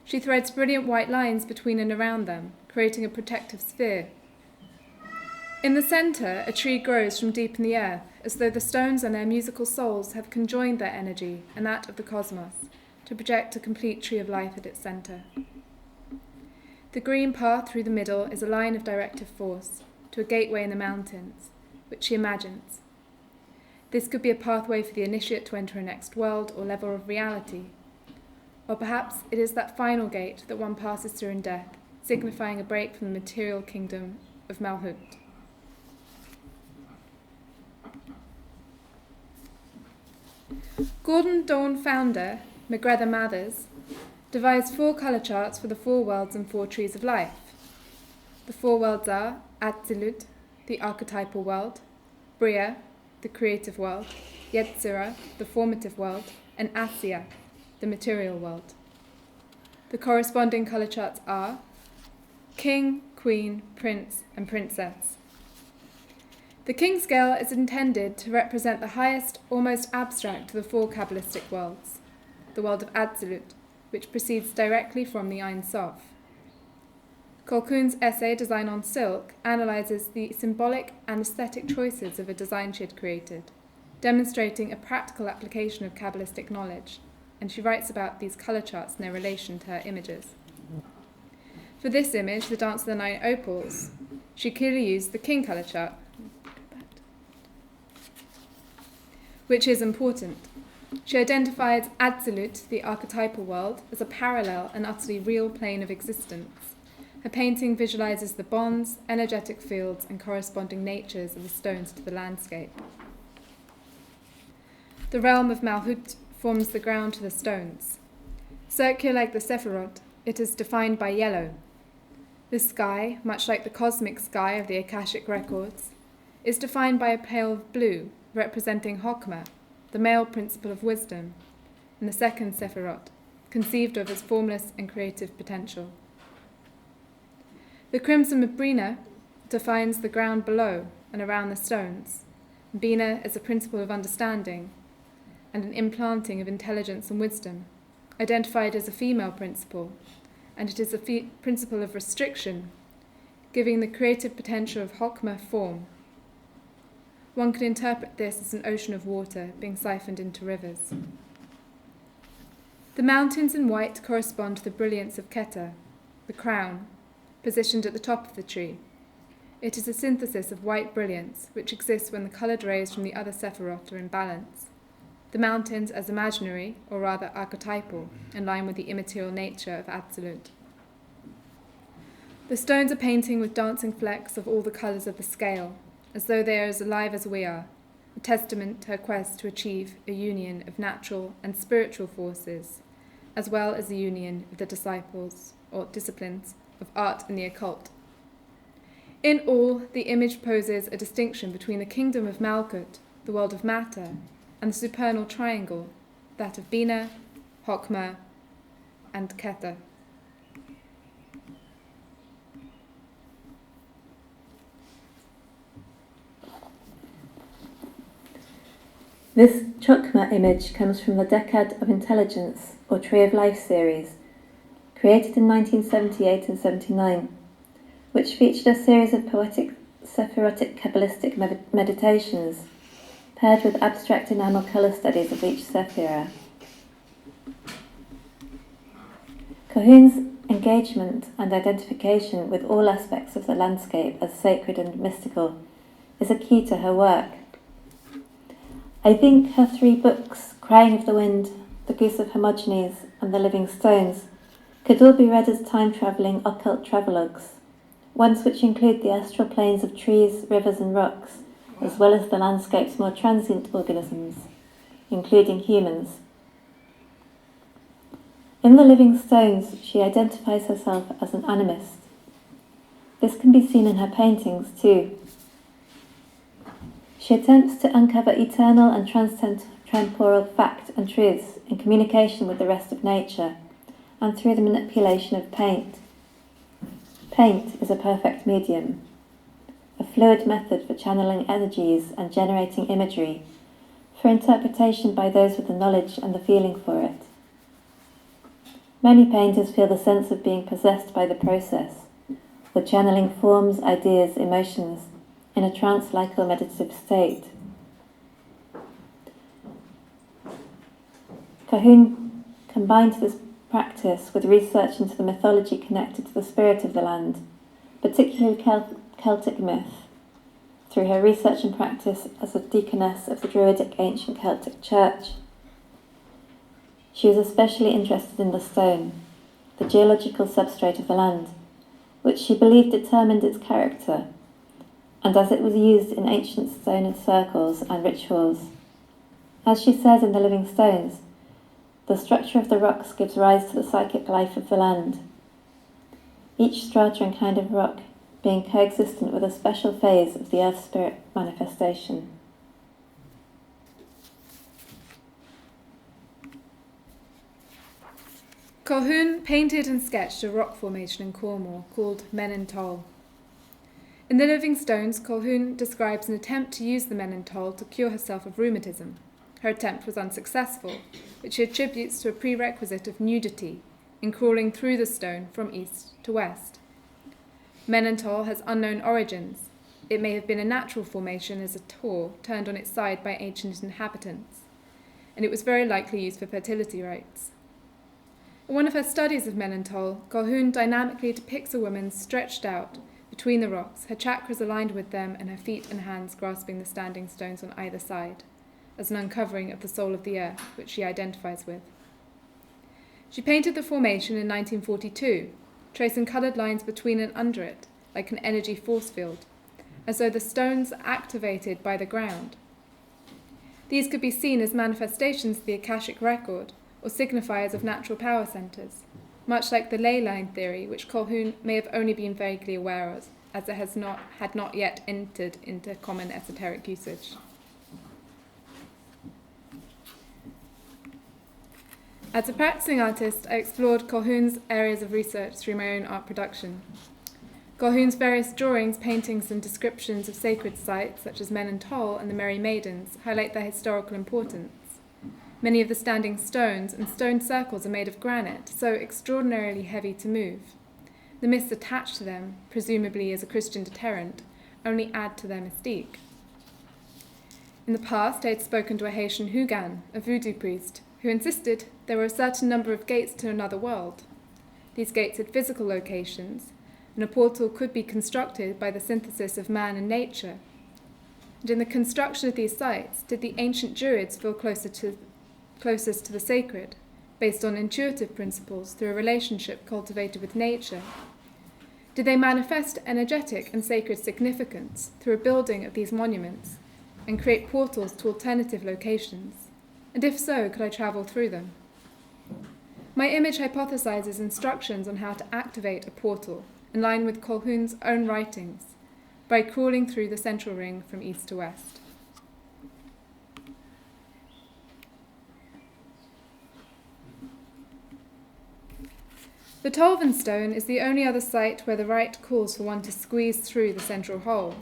She threads brilliant white lines between and around them, creating a protective sphere. In the centre, a tree grows from deep in the earth, as though the stones and their musical souls have conjoined their energy and that of the cosmos to project a complete tree of life at its centre. The green path through the middle is a line of directive force to a gateway in the mountains, which she imagines. This could be a pathway for the initiate to enter a next world or level of reality, or perhaps it is that final gate that one passes through in death, signifying a break from the material kingdom of Malhut. Gordon Dawn founder, McGregor Mathers, devised 4 colour charts for the 4 worlds and 4 trees of life. The 4 worlds are Atzilut, the archetypal world, Bria, the creative world, Yetzirah, the formative world, and Asya, the material world. The corresponding colour charts are King, Queen, Prince, and Princess. The King scale is intended to represent the highest, almost abstract of the 4 Kabbalistic worlds, the world of Atzilut, which proceeds directly from the Ein Sof. Colquhoun's essay, Design on Silk, analyses the symbolic and aesthetic choices of a design she had created, demonstrating a practical application of Kabbalistic knowledge, and she writes about these colour charts and their relation to her images. For this image, The Dance of the Nine Opals, she clearly used the King colour chart, which is important. She identified Atzilut, the archetypal world, as a parallel and utterly real plane of existence. Her painting visualises the bonds, energetic fields, and corresponding natures of the stones to the landscape. The realm of Malhut forms the ground to the stones. Circular like the Sephirot, it is defined by yellow. The sky, much like the cosmic sky of the Akashic records, is defined by a pale blue, representing Hokmah, the male principle of wisdom, and the second Sephirot, conceived of as formless and creative potential. The crimson of Brina defines the ground below and around the stones. Bina is a principle of understanding and an implanting of intelligence and wisdom, identified as a female principle, and it is a principle of restriction, giving the creative potential of Hokmah form. One can interpret this as an ocean of water being siphoned into rivers. The mountains in white correspond to the brilliance of Keter, the crown, positioned at the top of the tree. It is a synthesis of white brilliance, which exists when the coloured rays from the other Sephirot are in balance. The mountains as imaginary, or rather archetypal, in line with the immaterial nature of Absolute. The stones are painting with dancing flecks of all the colours of the scale, as though they are as alive as we are, a testament to her quest to achieve a union of natural and spiritual forces, as well as the union of the disciples, or disciplines, of art and the occult. In all, the image poses a distinction between the kingdom of Malkut, the world of matter, and the supernal triangle, that of Bina, Hokmah, and Keter. This Chokmah image comes from the Decade of Intelligence, or Tree of Life series, created in 1978 and 79, which featured a series of poetic Sephirotic Kabbalistic meditations, paired with abstract enamel colour studies of each Sephirah. Colquhoun's engagement and identification with all aspects of the landscape as sacred and mystical is a key to her work. I think her 3 books, Crying of the Wind, The Goose of Hermogenes, and The Living Stones, could all be read as time-travelling occult travelogues, ones which include the astral planes of trees, rivers and rocks, as well as the landscape's more transient organisms, including humans. In The Living Stones, she identifies herself as an animist. This can be seen in her paintings too. She attempts to uncover eternal and transtemporal fact and truths in communication with the rest of nature and through the manipulation of paint. Paint is a perfect medium, a fluid method for channeling energies and generating imagery, for interpretation by those with the knowledge and the feeling for it. Many painters feel the sense of being possessed by the process, or channeling forms, ideas, emotions in a trance-like or meditative state. Colquhoun combined this practice with research into the mythology connected to the spirit of the land, particularly Celtic myth, through her research and practice as a deaconess of the Druidic ancient Celtic church. She was especially interested in the stone, the geological substrate of the land, which she believed determined its character, and as it was used in ancient stone circles and rituals. As she says in The Living Stones, the structure of the rocks gives rise to the psychic life of the land, each strata and kind of rock being coexistent with a special phase of the earth spirit manifestation. Colquhoun painted and sketched a rock formation in Cornwall called Ithell. In The Living Stones, Colquhoun describes an attempt to use the Ithell to cure herself of rheumatism. Her attempt was unsuccessful, which she attributes to a prerequisite of nudity in crawling through the stone from east to west. Ithell has unknown origins. It may have been a natural formation as a tor turned on its side by ancient inhabitants, and it was very likely used for fertility rites. In one of her studies of Ithell, Colquhoun dynamically depicts a woman stretched out between the rocks, her chakras aligned with them, and her feet and hands grasping the standing stones on either side, as an uncovering of the soul of the earth, which she identifies with. She painted the formation in 1942, tracing coloured lines between and under it, like an energy force field, as though the stones are activated by the ground. These could be seen as manifestations of the Akashic record, or signifiers of natural power centres, much like the ley line theory, which Colquhoun may have only been vaguely aware of, as it had not yet entered into common esoteric usage. As a practicing artist, I explored Colquhoun's areas of research through my own art production. Colquhoun's various drawings, paintings, and descriptions of sacred sites, such as Ithell and the Merry Maidens, highlight their historical importance. Many of the standing stones and stone circles are made of granite, so extraordinarily heavy to move. The myths attached to them, presumably as a Christian deterrent, only add to their mystique. In the past, I had spoken to a Haitian Hugan, a voodoo priest, who insisted there were a certain number of gates to another world. These gates had physical locations, and a portal could be constructed by the synthesis of man and nature. And in the construction of these sites, did the ancient Druids feel closest to the sacred, based on intuitive principles through a relationship cultivated with nature? Did they manifest energetic and sacred significance through a building of these monuments and create portals to alternative locations? And if so, could I travel through them? My image hypothesizes instructions on how to activate a portal in line with Colquhoun's own writings by crawling through the central ring from east to west. The Tolvan stone is the only other site where the rite calls for one to squeeze through the central hole.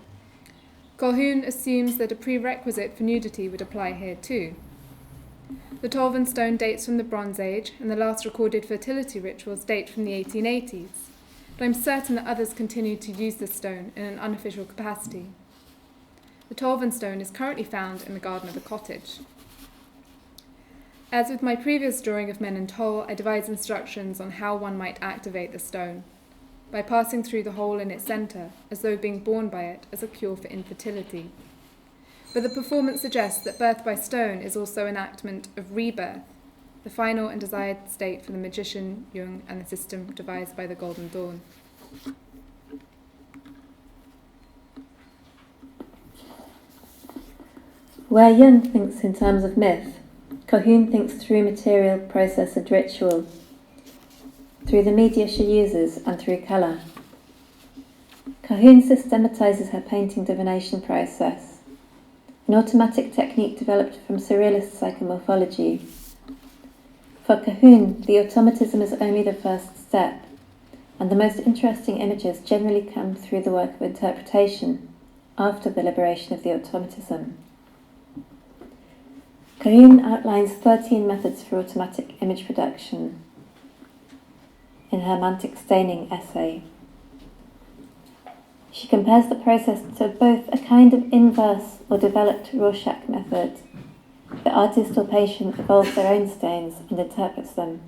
Colquhoun assumes that a prerequisite for nudity would apply here too. The Tolvan stone dates from the Bronze Age, and the last recorded fertility rituals date from the 1880s, but I'm certain that others continued to use this stone in an unofficial capacity. The Tolvan stone is currently found in the garden of the cottage. As with my previous drawing of Ithell, I devised instructions on how one might activate the stone. by passing through the hole in its centre, as though being born by it as a cure for infertility. But the performance suggests that birth by stone is also an enactment of rebirth, the final and desired state for the magician, Jung, and the system devised by the Golden Dawn. Where Jung thinks in terms of myth, Colquhoun thinks through material, process and ritual, through the media she uses and through colour. Colquhoun systematises her painting divination process, an automatic technique developed from surrealist psychomorphology. For Colquhoun, the automatism is only the first step, and the most interesting images generally come through the work of interpretation, after the liberation of the automatism. Colquhoun outlines 13 methods for automatic image production in her Mantic staining essay. She compares the process to both a kind of inverse or developed Rorschach method. The artist or patient evolves their own stains and interprets them,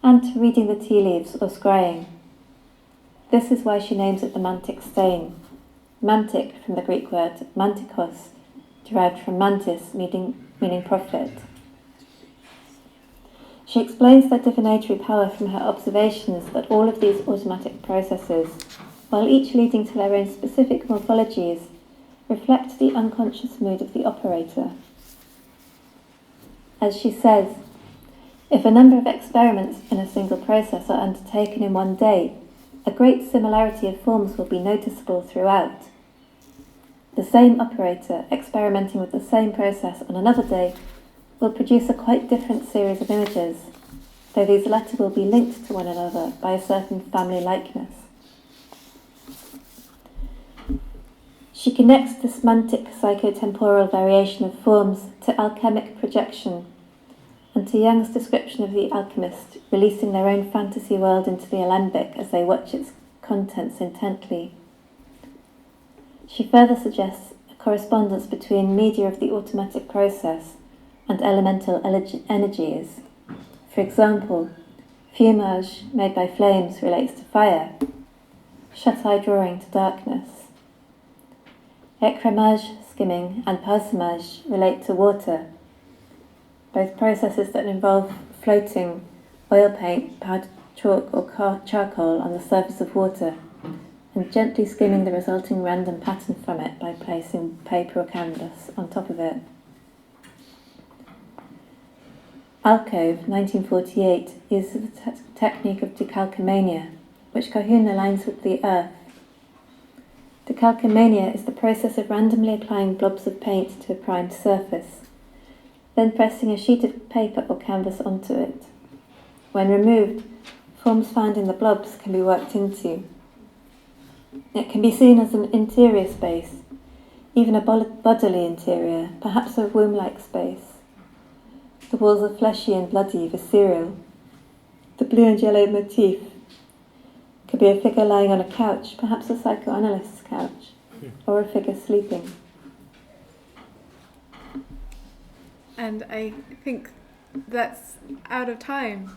and to reading the tea leaves or scrying. This is why she names it the Mantic stain. Mantic from the Greek word mantikos, derived from mantis, meaning prophet. She explains their divinatory power from her observations that all of these automatic processes, while each leading to their own specific morphologies, reflect the unconscious mood of the operator. As she says, if a number of experiments in a single process are undertaken in one day, a great similarity of forms will be noticeable throughout. The same operator experimenting with the same process on another day will produce a quite different series of images, though these latter will be linked to one another by a certain family likeness. She connects this Mantic psychotemporal variation of forms to alchemic projection and to Jung's description of the alchemist releasing their own fantasy world into the alembic as they watch its contents intently. She further suggests a correspondence between media of the automatic process and elemental energies. For example, fumage made by flames relates to fire, shut-eye drawing to darkness. Écrémage, skimming, and parsemage relate to water, both processes that involve floating oil paint, powdered chalk or charcoal on the surface of water, and gently skimming the resulting random pattern from it by placing paper or canvas on top of it. Alcove, 1948, uses the technique of decalcomania, which Colquhoun aligns with the earth. Decalcomania is the process of randomly applying blobs of paint to a primed surface, then pressing a sheet of paper or canvas onto it. When removed, forms found in the blobs can be worked into. It can be seen as an interior space, even a bodily interior, perhaps a womb-like space. The walls are fleshy and bloody, visceral. The blue and yellow motif could be a figure lying on a couch, perhaps a psychoanalyst's couch, or a figure sleeping. And I think that's out of time.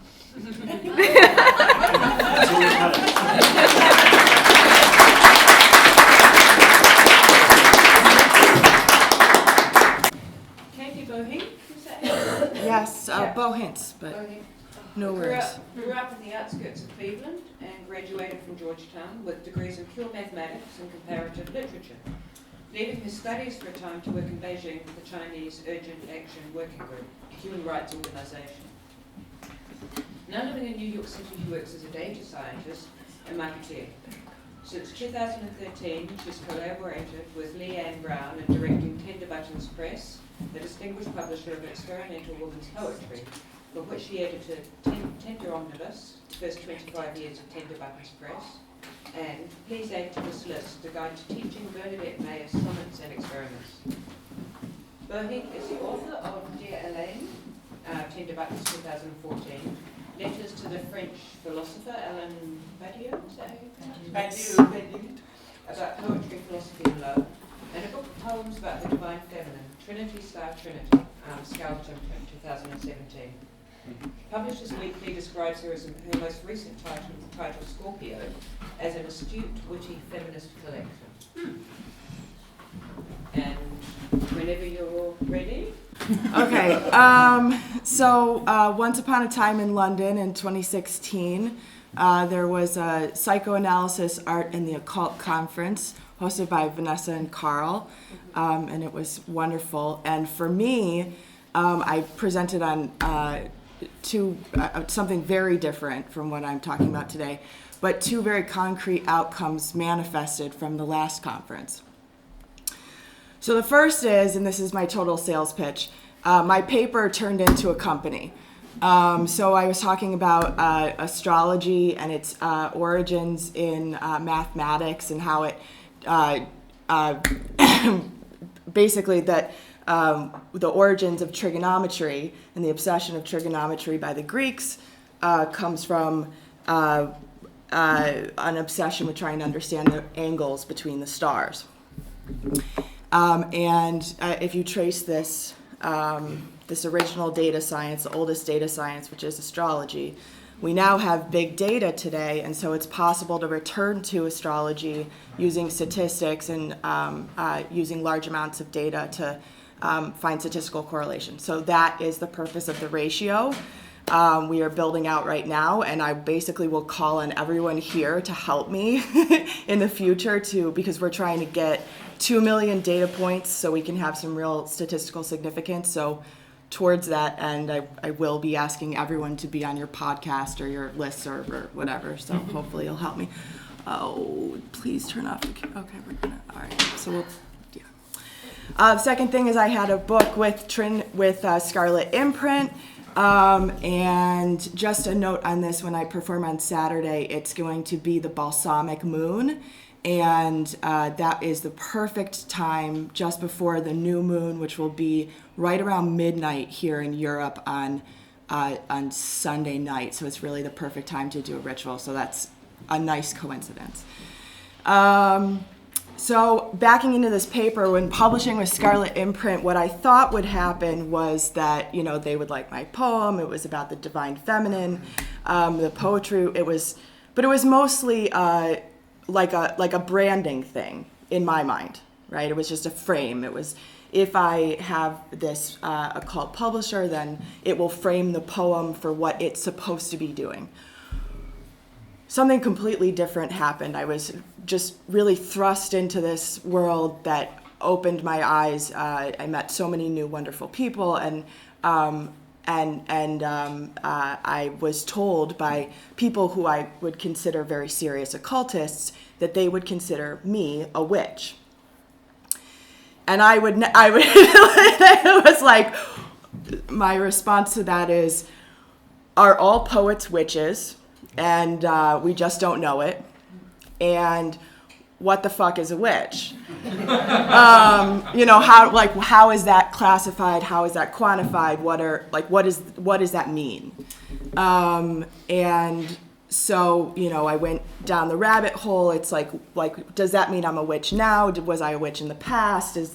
Katy Bohinc, is that it? Yes, Yeah. Bohinc, but Bohinc. no Grew words. up in the outskirts of Cleveland and graduated from Georgetown with degrees in pure mathematics and comparative literature, leaving his studies for a time to work in Beijing with the Chinese Urgent Action Working Group, a human rights organization. Now living in New York City, he works as a data scientist and marketeer. Since 2013, she's collaborated with Leanne Brown in directing Tender Buttons Press, the distinguished publisher of experimental women's poetry, for which she edited Tender Omnibus, the first 25 years of Tender Buttons Press, and Please Add to This List, a guide to teaching Bernadette Mayer's sonnets and experiments. Bohinc is the author of Dear Elaine, Tender Buttons 2014, Letters to the French philosopher Alain Badiou, is that how you- Badiou. about poetry, philosophy and love, and a book of poems about the divine feminine, Trinity Star Trinity, Skeleton, 2017. Published this weekly describes her as her most recent title Scorpio, as an astute, witty feminist collection. And whenever you're ready. Okay, so once upon a time in London in 2016, there was a psychoanalysis, art, and the occult conference hosted by Vanessa and Carl, and it was wonderful. And for me, I presented on something very different from what I'm talking about today, but two very concrete outcomes manifested from the last conference. So the first is, and this is my total sales pitch, my paper turned into a company. So I was talking about astrology and its origins in mathematics, and how it basically that the origins of trigonometry and the obsession of trigonometry by the Greeks comes from an obsession with trying to understand the angles between the stars. And if you trace this original data science, the oldest data science, which is astrology, we now have big data today, and so it's possible to return to astrology using statistics and using large amounts of data to find statistical correlation. So that is the purpose of the ratio. We are building out right now, and I basically will call on everyone here to help me in the future because we're trying to get 2 million data points so we can have some real statistical significance. So towards that end, I will be asking everyone to be on your podcast or your listserv or whatever. So hopefully you'll help me. Oh, please turn off the camera. Okay, we're gonna, all right. So we'll, yeah. The second thing is I had a book with Scarlet Imprint. And just a note on this, when I perform on Saturday, it's going to be the balsamic moon. And that is the perfect time just before the new moon, which will be right around midnight here in Europe on Sunday night. So it's really the perfect time to do a ritual. So that's a nice coincidence. So backing into this paper, when publishing with Scarlet Imprint, what I thought would happen was that, they would like my poem. It was about the divine feminine, the poetry. It was mostly like a branding thing in my mind, right? It was just a frame. It was, if I have this occult publisher, then it will frame the poem for what it's supposed to be doing. Something completely different happened. I was just really thrust into this world that opened my eyes. I met so many new wonderful people, and I was told by people who I would consider very serious occultists that they would consider me a witch. And I would it was like, my response to that is, are all poets witches? And we just don't know it. And what the fuck is a witch? How is that classified? How is that quantified? What does that mean? And so, I went down the rabbit hole. It's like, does that mean I'm a witch now? Was I a witch in the past? And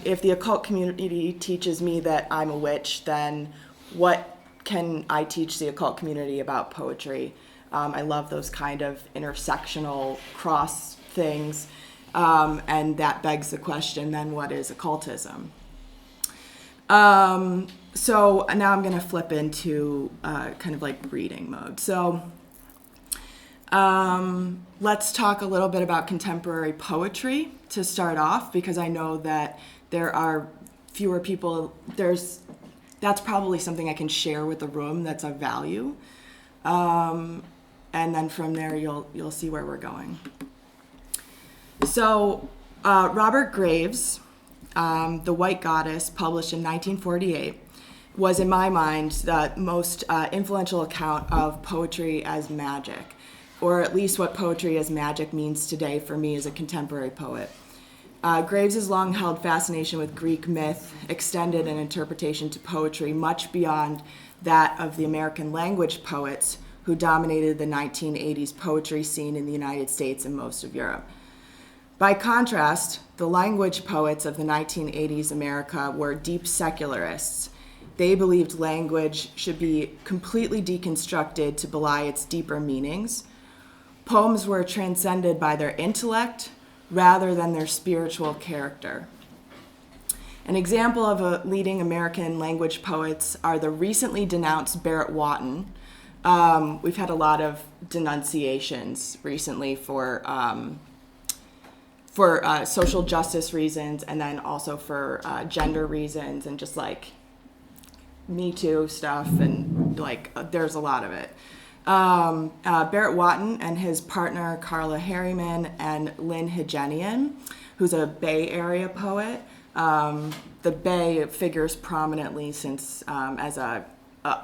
if the occult community teaches me that I'm a witch, then what can I teach the occult community about poetry? I love those kind of intersectional cross things. And that begs the question, then what is occultism? So now I'm going to flip into kind of like reading mode. So let's talk a little bit about contemporary poetry to start off, because I know that there are fewer people. That's probably something I can share with the room that's of value. And then from there, you'll see where we're going. So Robert Graves, The White Goddess, published in 1948, was, in my mind, the most influential account of poetry as magic, or at least what poetry as magic means today for me as a contemporary poet. Graves' long-held fascination with Greek myth extended an interpretation to poetry much beyond that of the American language poets who dominated the 1980s poetry scene in the United States and most of Europe. By contrast, the language poets of the 1980s America were deep secularists. They believed language should be completely deconstructed to belie its deeper meanings. Poems were transcended by their intellect rather than their spiritual character. An example of a leading American language poets are the recently denounced Barrett Watton. We've had a lot of denunciations recently for social justice reasons, and then also for gender reasons, and just like Me Too stuff, and like there's a lot of it. Barrett Watton and his partner Carla Harriman and Lynn Hegenian, who's a Bay Area poet. The Bay figures prominently since as a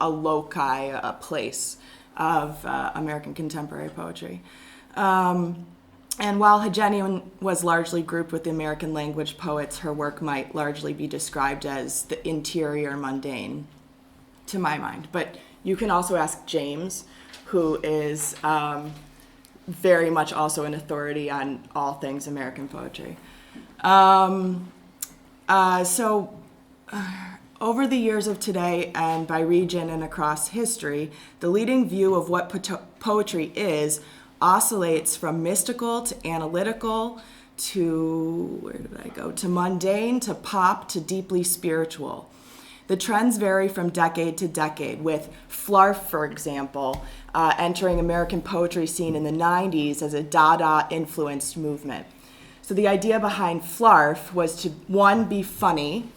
loci, a place of American contemporary poetry. And while Hegenian was largely grouped with the American language poets, her work might largely be described as the interior mundane, to my mind. But you can also ask James, who is very much also an authority on all things American poetry. Over the years of today and by region and across history, the leading view of what poetry is oscillates from mystical to analytical to mundane to pop to deeply spiritual. The trends vary from decade to decade, with Flarf, for example, entering American poetry scene in the 90s as a Dada-influenced movement. So the idea behind Flarf was to, one, be funny,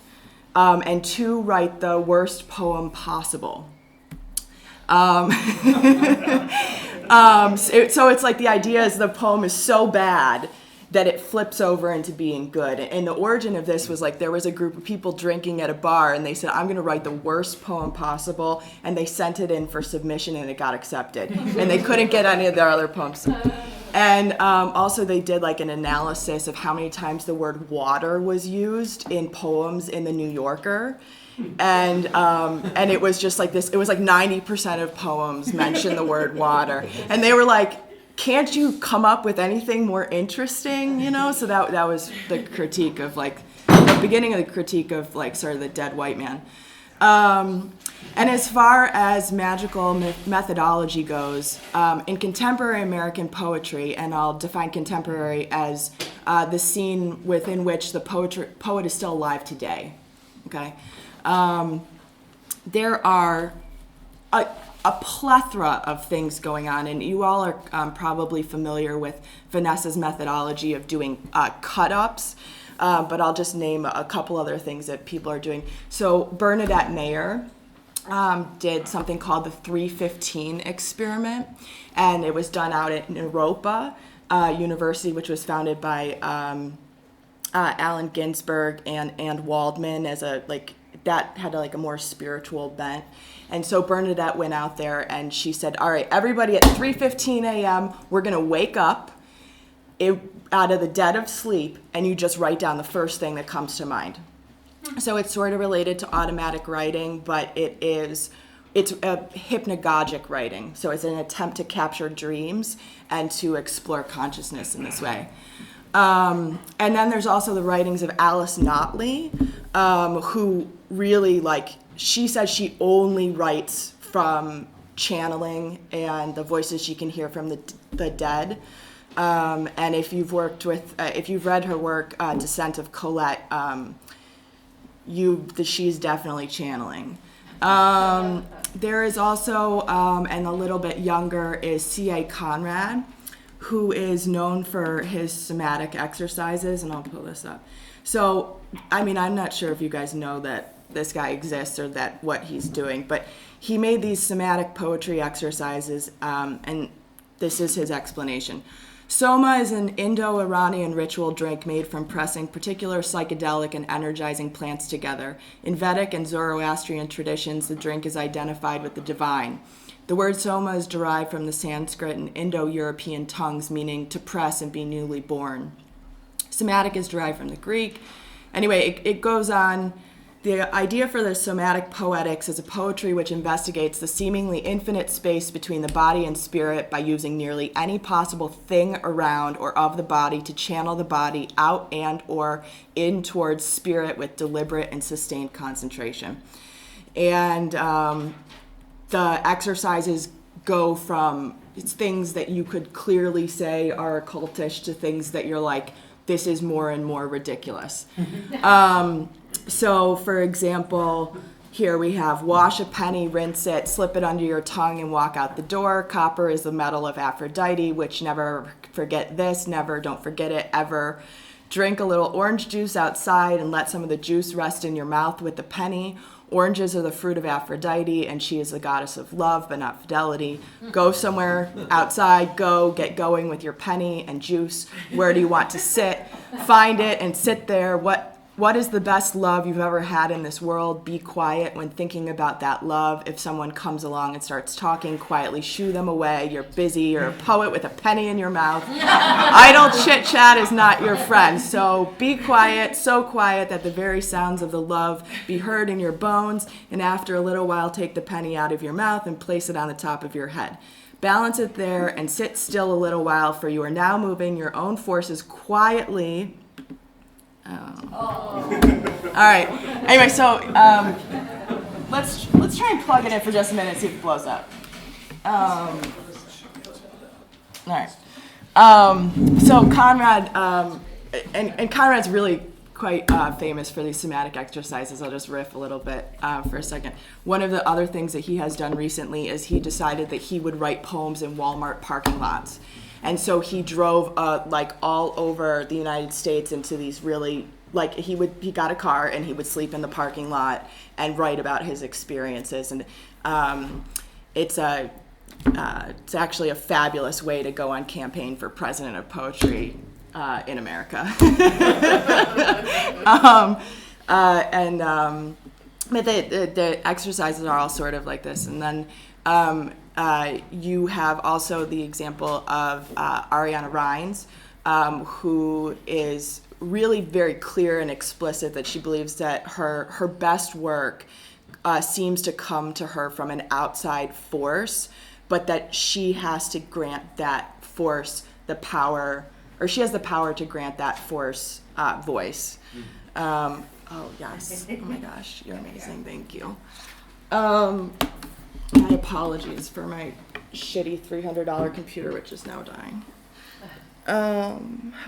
and two, write the worst poem possible. So it's like the idea is the poem is so bad that it flips over into being good. And the origin of this was like there was a group of people drinking at a bar, and they said, I'm going to write the worst poem possible, and they sent it in for submission, and it got accepted. And they couldn't get any of their other poems. And also they did like an analysis of how many times the word water was used in poems in the New Yorker. And it was just like this, it was like 90% of poems mention the word water. And they were like, can't you come up with anything more interesting, you know? So that was the critique of like, the beginning of the critique of like sort of the dead white man. And as far as magical methodology goes, in contemporary American poetry, and I'll define contemporary as the scene within which the poet is still alive today, okay? There are a plethora of things going on, and you all are probably familiar with Vanessa's methodology of doing cut-ups, but I'll just name a couple other things that people are doing. So Bernadette Mayer did something called the 315 experiment, and it was done out at Europa University, which was founded by Allen Ginsberg and Waldman as that had a more spiritual bent. And so Bernadette went out there and she said, all right, everybody at 3:15 a.m., we're going to wake up out of the dead of sleep, and you just write down the first thing that comes to mind. So it's sort of related to automatic writing, but it's a hypnagogic writing. So it's an attempt to capture dreams and to explore consciousness in this way. And then there's also the writings of Alice Notley, who really she says she only writes from channeling and the voices she can hear from the dead. And if you've read her work, Descent of Colette, she's definitely channeling. There is also, and a little bit younger, is C.A. Conrad, who is known for his somatic exercises, and I'll pull this up. So, I'm not sure if you guys know that this guy exists or that what he's doing, but he made these somatic poetry exercises, and this is his explanation. Soma is an Indo-Iranian ritual drink made from pressing particular psychedelic and energizing plants together. In Vedic and Zoroastrian traditions, the drink is identified with the divine. The word soma is derived from the Sanskrit and Indo-European tongues, meaning to press and be newly born. Somatic is derived from the Greek. Anyway, it goes on. The idea for the somatic poetics is a poetry which investigates the seemingly infinite space between the body and spirit by using nearly any possible thing around or of the body to channel the body out and or in towards spirit with deliberate and sustained concentration. And the exercises go from things that you could clearly say are occultish to things that you're like, this is more and more ridiculous. So, for example, here we have wash a penny, rinse it, slip it under your tongue, and walk out the door. Copper is the metal of Aphrodite, which never forget this, never, don't forget it, ever. Drink a little orange juice outside and let some of the juice rest in your mouth with the penny. Oranges are the fruit of Aphrodite, and she is the goddess of love, but not fidelity. Go somewhere outside, get going with your penny and juice. Where do you want to sit? Find it and sit there. What is the best love you've ever had in this world? Be quiet when thinking about that love. If someone comes along and starts talking, quietly shoo them away. You're busy. You're a poet with a penny in your mouth. Idle chit-chat is not your friend. So be quiet, so quiet that the very sounds of the love be heard in your bones. And after a little while, take the penny out of your mouth and place it on the top of your head. Balance it there and sit still a little while, for you are now moving your own forces quietly. All right. Anyway, so let's try and plug it in for just a minute and see if it blows up. All right. So Conrad, and Conrad's really quite famous for these somatic exercises. I'll just riff a little bit for a second. One of the other things that he has done recently is he decided that he would write poems in Walmart parking lots. And so he drove like all over the United States into these really, like he got a car and he would sleep in the parking lot and write about his experiences. And it's actually a fabulous way to go on campaign for president of poetry in America. But the exercises are all sort of like this. And then you have also the example of Ariana Rines, who is really very clear and explicit that she believes that her best work seems to come to her from an outside force, but that she has to grant that force the power, or she has the power to grant that force voice. Oh, yes. Oh, my gosh. You're amazing. Thank you. My apologies for my shitty $300 computer, which is now dying. How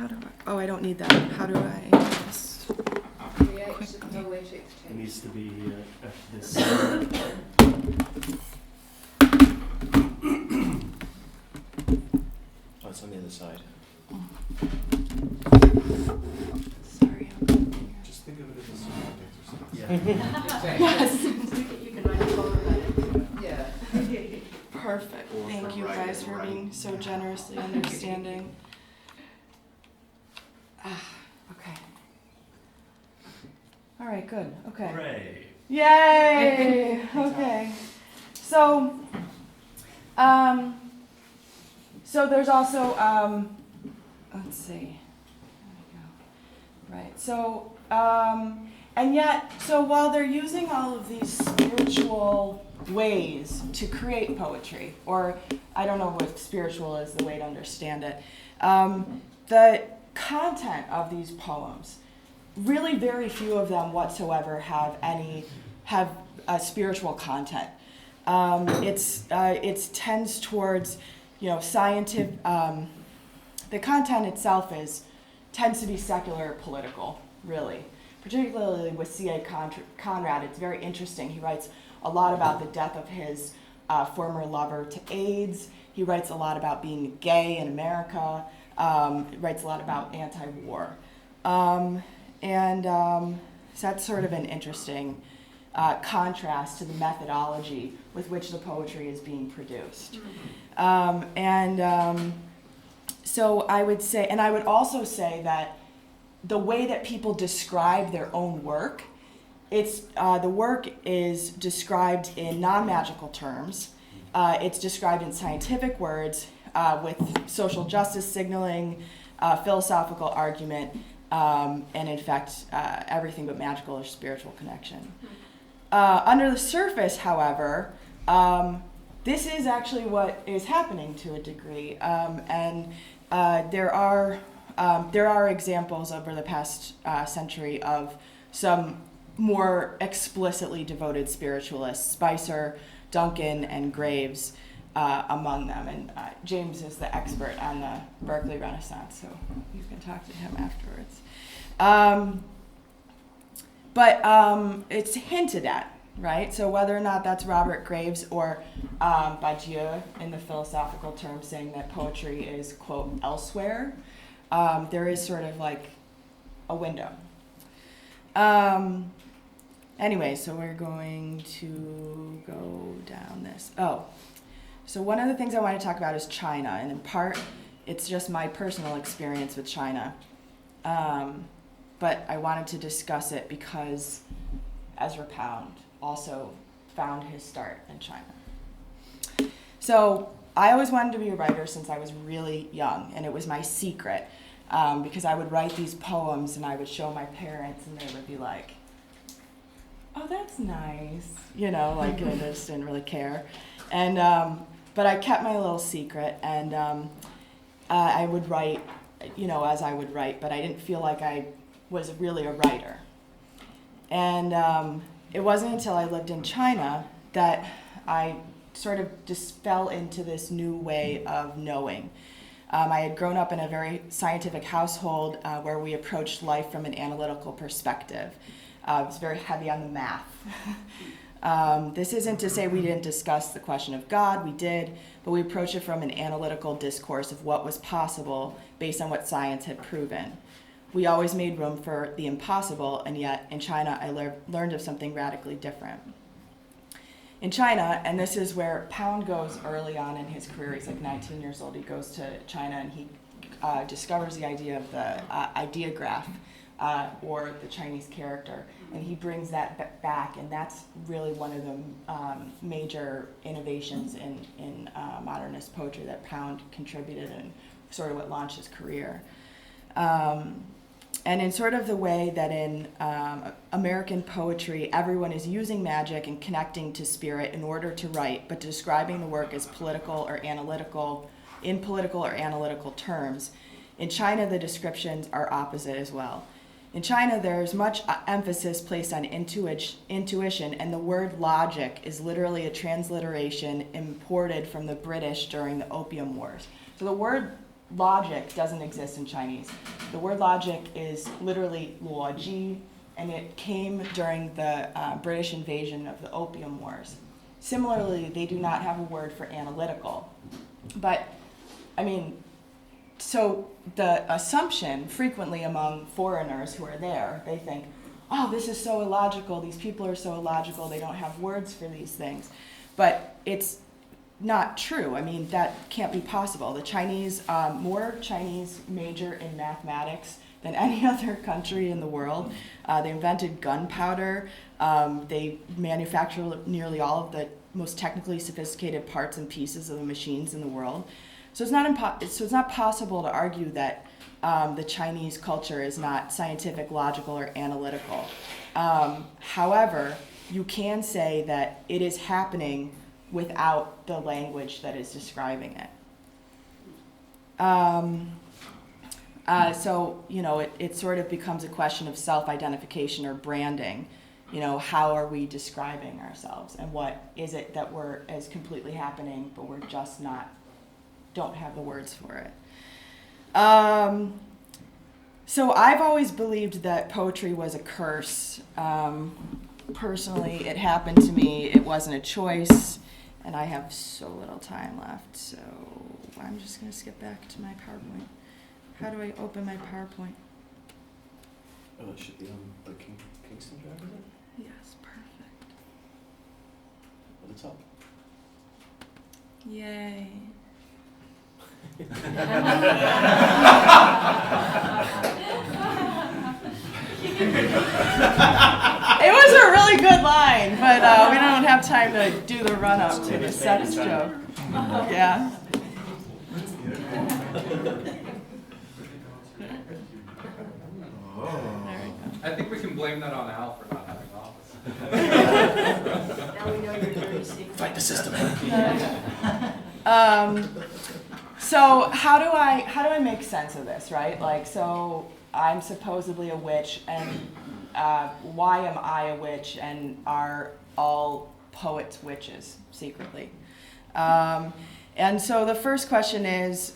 do I... Oh, I don't need that. How do I... Just It needs to be at this. Oh, it's on the other side. Sorry. Just think of it as a somatic exercise. Yes. Yes. You can write a poem about it. Yeah. Perfect. Or Thank for you writing guys and for writing. being so generously understanding. Okay. All right, good. Okay. Hooray. Yay! Okay. So there's also, let's see. There we go. Right. So, and yet, so while they're using all of these spiritual ways to create poetry, or I don't know if spiritual is the way to understand it, the content of these poems, really very few of them whatsoever have a spiritual content. It tends towards, scientific. The content itself tends to be secular or political, really. Particularly with C.A. Conrad, it's very interesting. He writes a lot about the death of his former lover to AIDS. He writes a lot about being gay in America. He writes a lot about anti-war. So that's sort of an interesting contrast to the methodology with which the poetry is being produced. So I would say, and I would also say that the way that people describe their own work, the work is described in non-magical terms. It's described in scientific words with social justice signaling, philosophical argument, and in fact, everything but magical or spiritual connection. Under the surface, however, this is actually what is happening to a degree, and there are examples over the past century of some more explicitly devoted spiritualists, Spicer, Duncan, and Graves among them. And James is the expert on the Berkeley Renaissance, so you can talk to him afterwards. But it's hinted at, right? So whether or not that's Robert Graves or Badiou in the philosophical term saying that poetry is, quote, elsewhere, there is sort of like a window. Anyway, so we're going to go down this. Oh, so one of the things I want to talk about is China, and in part, it's just my personal experience with China. But I wanted to discuss it because Ezra Pound also found his start in China. So I always wanted to be a writer since I was really young, and it was my secret because I would write these poems and I would show my parents and they would be like, oh, that's nice, you know, like I just didn't really care. And but I kept my little secret, and I would write, you know, as I would write, but I didn't feel like I was really a writer. And it wasn't until I lived in China that I sort of just fell into this new way of knowing. I had grown up in a very scientific household where we approached life from an analytical perspective. It was very heavy on the math. This isn't to say we didn't discuss the question of God, we did, but we approached it from an analytical discourse of what was possible based on what science had proven. We always made room for the impossible, and yet in China I learned of something radically different. In China, and this is where Pound goes early on in his career, he's like 19 years old, he goes to China and he discovers the idea of the ideograph, or the Chinese character, and he brings that back, and that's really one of the major innovations in modernist poetry that Pound contributed and sort of what launched his career. And in sort of the way that in American poetry, everyone is using magic and connecting to spirit in order to write, but describing the work as political or analytical terms. In China, the descriptions are opposite as well. In China, there's much emphasis placed on intuition, and the word logic is literally a transliteration imported from the British during the Opium Wars. So the word logic doesn't exist in Chinese. The word logic is literally luoji, and it came during the British invasion of the Opium Wars. Similarly, they do not have a word for analytical. But, I mean, so the assumption frequently among foreigners who are there, they think, oh, this is so illogical, these people are so illogical, they don't have words for these things. But it's not true. I mean, that can't be possible. The Chinese, more Chinese major in mathematics than any other country in the world. They invented gunpowder. They manufacture nearly all of the most technically sophisticated parts and pieces of the machines in the world. So it's not possible to argue that the Chinese culture is not scientific, logical, or analytical. However, you can say that it is happening without the language that is describing it. So, you know, it sort of becomes a question of self-identification or branding. You know, how are we describing ourselves, and what is it that is completely happening, but we're just don't have the words for it. So I've always believed that poetry was a curse. Personally, it happened to me. It wasn't a choice. And I have so little time left, so I'm just going to skip back to my PowerPoint. How do I open my PowerPoint? Oh, it should be on the Kingston drive, is it? Yes, perfect. At the top. Yay. It was a really good line, but we don't have time to do the run-up to the sex joke. Yeah. I think we can blame that on Al for not having office. Now we know your dirty secret. Fight the system. So how do I make sense of this, right? Like, so I'm supposedly a witch, and why am I a witch, and are all poets witches secretly? And so the first question is,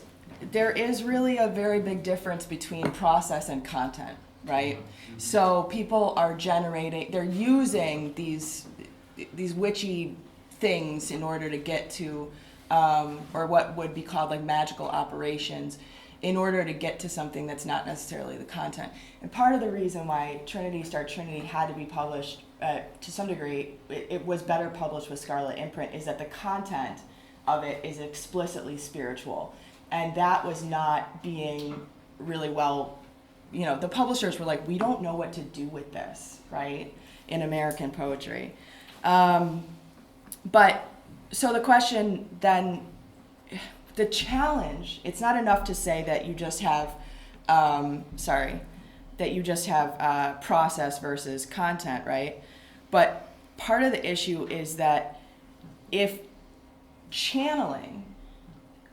there is really a very big difference between process and content, right? So people are they're using these witchy things in order to get to, or what would be called like magical operations, in order to get to something that's not necessarily the content. And part of the reason why Trinity Star Trinity had to be published, to some degree, it was better published with Scarlet Imprint, is that the content of it is explicitly spiritual. And that was not being really well, the publishers were like, we don't know what to do with this, right, in American poetry. But, so the question then, the challenge, it's not enough to say that you just have, process versus content, right? But part of the issue is that if channeling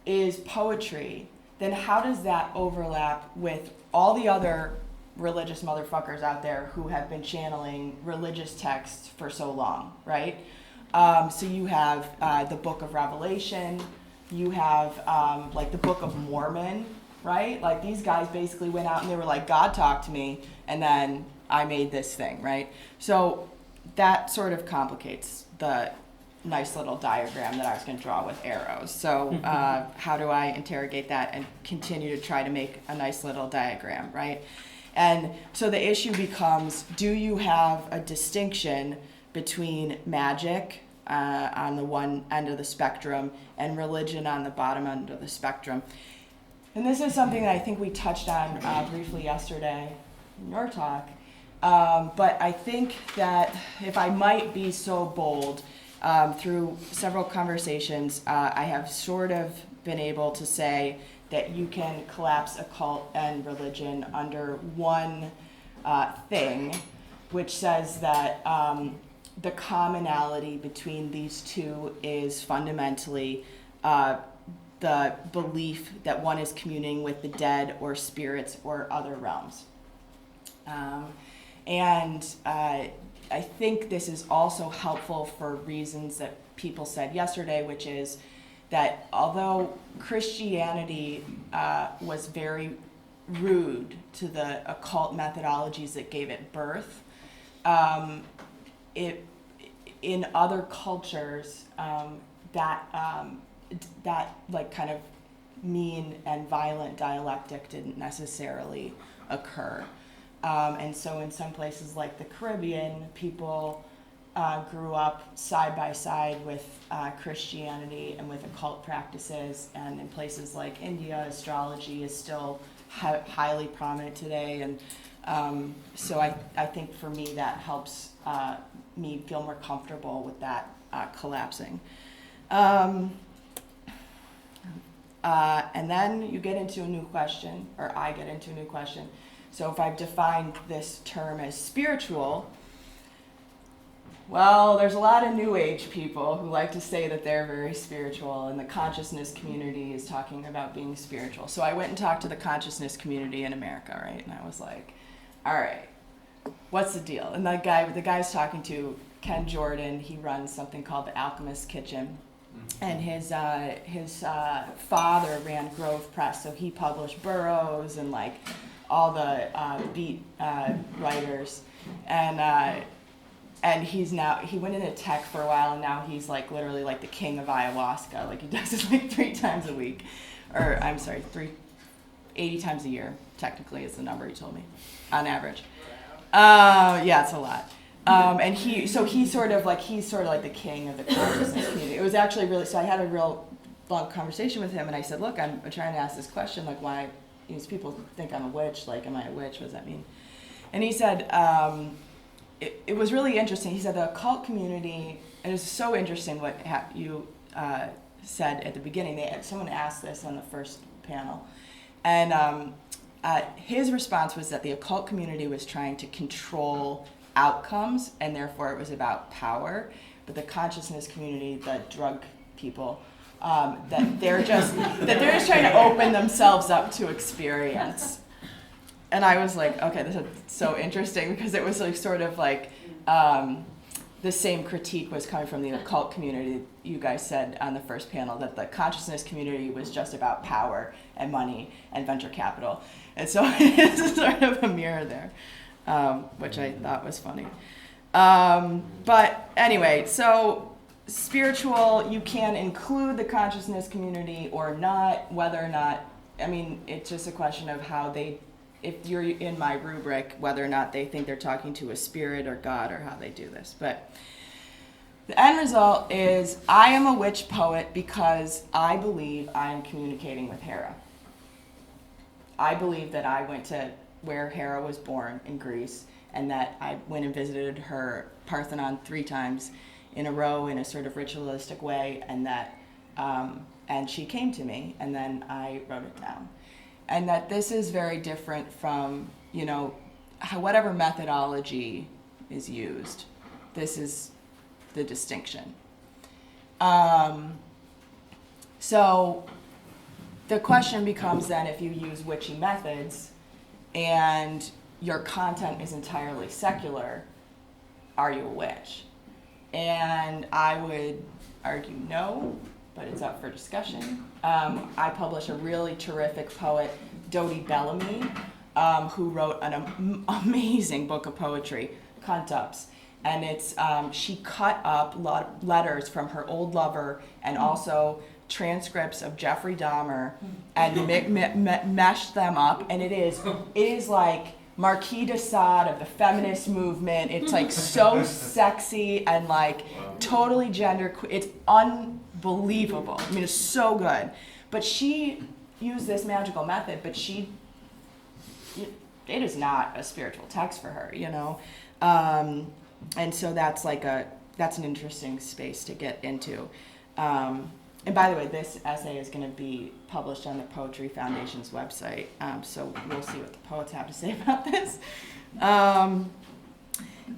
is poetry, then how does that overlap with all the other religious motherfuckers out there who have been channeling religious texts for so long, right? So you have the Book of Revelation, you have like the Book of Mormon, right? Like these guys basically went out and they were like, God talked to me, and then I made this thing, right? So that sort of complicates the nice little diagram that I was going to draw with arrows. So how do I interrogate that and continue to try to make a nice little diagram, right? And so the issue becomes, do you have a distinction between magic on the one end of the spectrum and religion on the bottom end of the spectrum? And this is something that I think we touched on briefly yesterday in your talk. But I think that if I might be so bold, through several conversations, I have sort of been able to say that you can collapse occult and religion under one thing, which says that the commonality between these two is fundamentally the belief that one is communing with the dead or spirits or other realms. And I think this is also helpful for reasons that people said yesterday, which is that although Christianity was very rude to the occult methodologies that gave it birth, in other cultures, that like kind of mean and violent dialectic didn't necessarily occur. And so in some places like the Caribbean, people grew up side by side with Christianity and with occult practices. And in places like India, astrology is still highly prominent today. And so I think for me that helps me feel more comfortable with that collapsing. And then you get into a new question, or I get into a new question. So if I've defined this term as spiritual, well, there's a lot of New Age people who like to say that they're very spiritual, and the consciousness community is talking about being spiritual. So I went and talked to the consciousness community in America, right? And I was like, all right, what's the deal? And the guy I was talking to, Ken Jordan, he runs something called the Alchemist Kitchen. And his father ran Grove Press, so he published Burroughs and like all the beat writers, and he went into tech for a while, and now he's like literally like the king of ayahuasca. Like he does it like 3 times a week, or I'm sorry, 80 times a year technically is the number he told me, on average. Yeah, it's a lot. And he's sort of like the king of the consciousness community. It was actually really, so I had a real long conversation with him, and I said, look, I'm trying to ask this question, like why these people think I'm a witch, like am I a witch, what does that mean? And he said, it was really interesting. He said the occult community, and it was so interesting what you said at the beginning. Someone asked this on the first panel, and his response was that the occult community was trying to control outcomes, and therefore it was about power. But the consciousness community, the drug people, that they're just trying to open themselves up to experience. And I was like, okay, this is so interesting, because it was like sort of like the same critique was coming from the occult community. You guys said on the first panel that the consciousness community was just about power and money and venture capital. And so it's sort of a mirror there, which I thought was funny. But anyway, so spiritual, you can include the consciousness community or not, whether or not, I mean, it's just a question of how they, if you're in my rubric, whether or not they think they're talking to a spirit or God or how they do this. But the end result is I am a witch poet because I believe I am communicating with Hera. I believe that I went to where Hera was born in Greece, and that I went and visited her Parthenon 3 times in a row in a sort of ritualistic way, and that and she came to me, and then I wrote it down. And that this is very different from, you know, whatever methodology is used. This is the distinction. So the question becomes then, if you use witchy methods and your content is entirely secular, are you a witch? And I would argue no, but it's up for discussion. I publish a really terrific poet, Dodie Bellamy, who wrote an amazing book of poetry, Cunt Ups. And it's she cut up letters from her old lover and also transcripts of Jeffrey Dahmer and meshed them up. And it is like Marquis de Sade of the feminist movement. It's like so sexy and like totally it's unbelievable. I mean, it's so good. But she used this magical method, but it is not a spiritual text for her, you know? And so that's an interesting space to get into. And by the way, this essay is going to be published on the Poetry Foundation's website, so we'll see what the poets have to say about this. And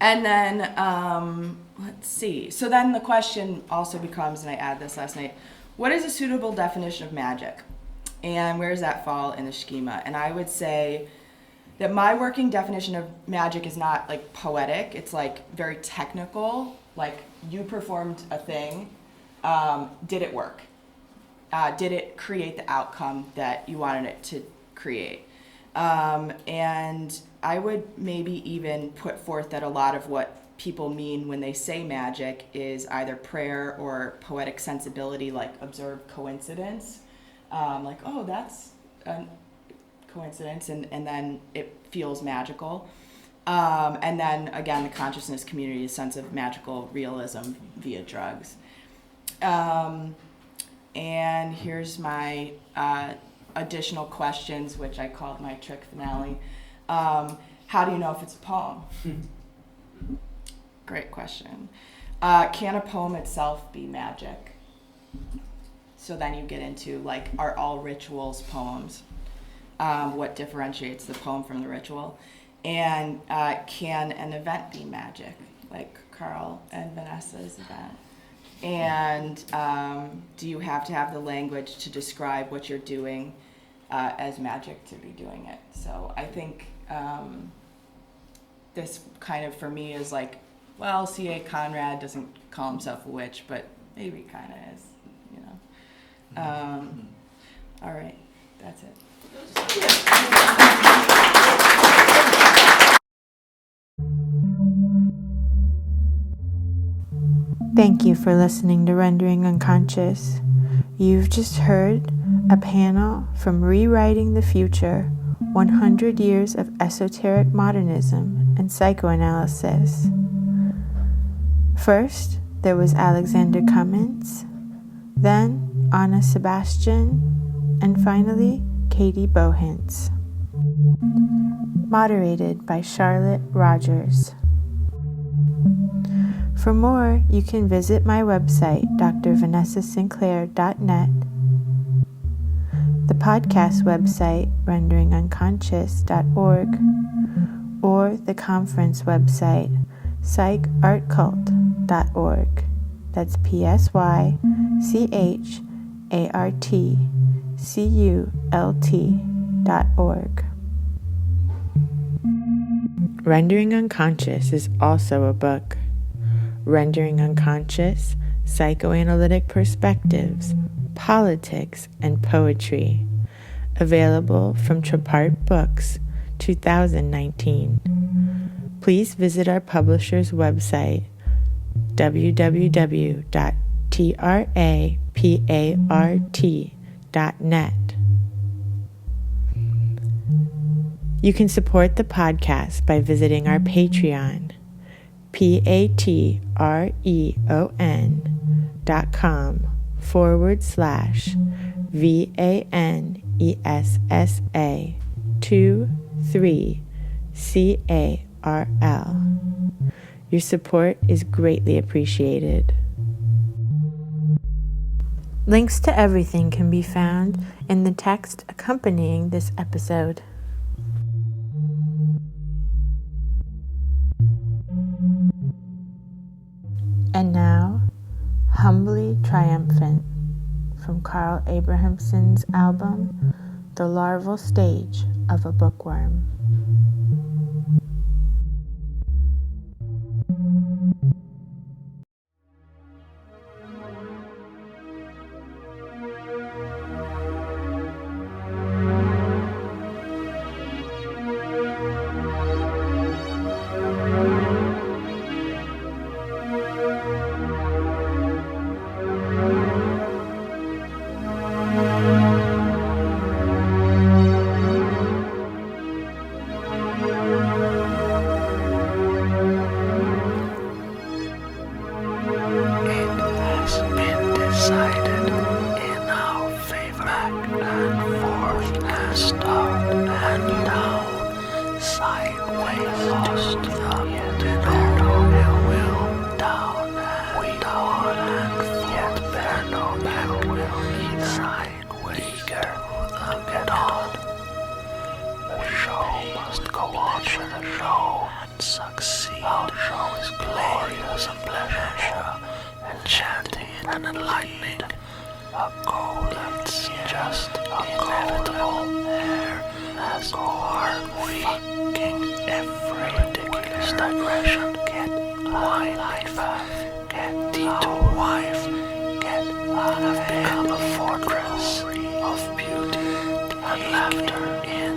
then, let's see. So then the question also becomes, and I added this last night, what is a suitable definition of magic? And where does that fall in the schema? And I would say that my working definition of magic is not like poetic, it's like very technical, like you performed a thing, did it work? Did it create the outcome that you wanted it to create? And I would maybe even put forth that a lot of what people mean when they say magic is either prayer or poetic sensibility, like observed coincidence. Like, oh, that's a coincidence, and then it feels magical. And then, again, the consciousness community's sense of magical realism via drugs. And here's my additional questions, which I called my trick finale. How do you know if it's a poem? Great question. Can a poem itself be magic? So then you get into, like, are all rituals poems? What differentiates the poem from the ritual? And can an event be magic, like Carl and Vanessa's event? And do you have to have the language to describe what you're doing as magic to be doing it? So I think this kind of, for me, is like, well, C.A. Conrad doesn't call himself a witch, but maybe he kind of is, you know. All right, that's it. Thank you for listening to Rendering Unconscious. You've just heard a panel from Rewriting the Future, 100 Years of Esoteric Modernism and Psychoanalysis. First, there was Alexander Cummins, then Anna Sebastian, and finally, Katy Bohinc. Moderated by Charlotte Rodgers. For more, you can visit my website, drvanessasinclair.net. The podcast website, renderingunconscious.org, or the conference website, psychartcult.org. That's PSYCHARTCULT.org. Rendering Unconscious is also a book. Rendering Unconscious, Psychoanalytic Perspectives, Politics, and Poetry. Available from Trapart Books, 2019. Please visit our publisher's website, www.trapart.net. You can support the podcast by visiting our Patreon, patreon.com/VANESSA23CARL. Your support is greatly appreciated. Links to everything can be found in the text accompanying this episode. And now, Humbly Triumphant, from Carl Abrahamsson's album, The Larval Stage of a Bookworm.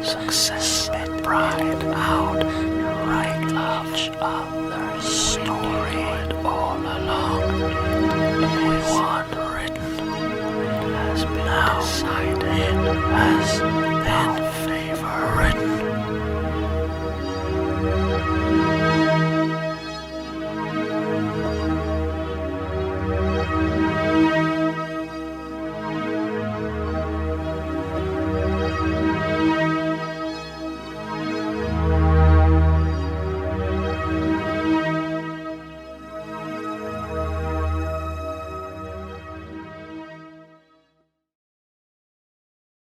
Success and pride, out, right love, other story.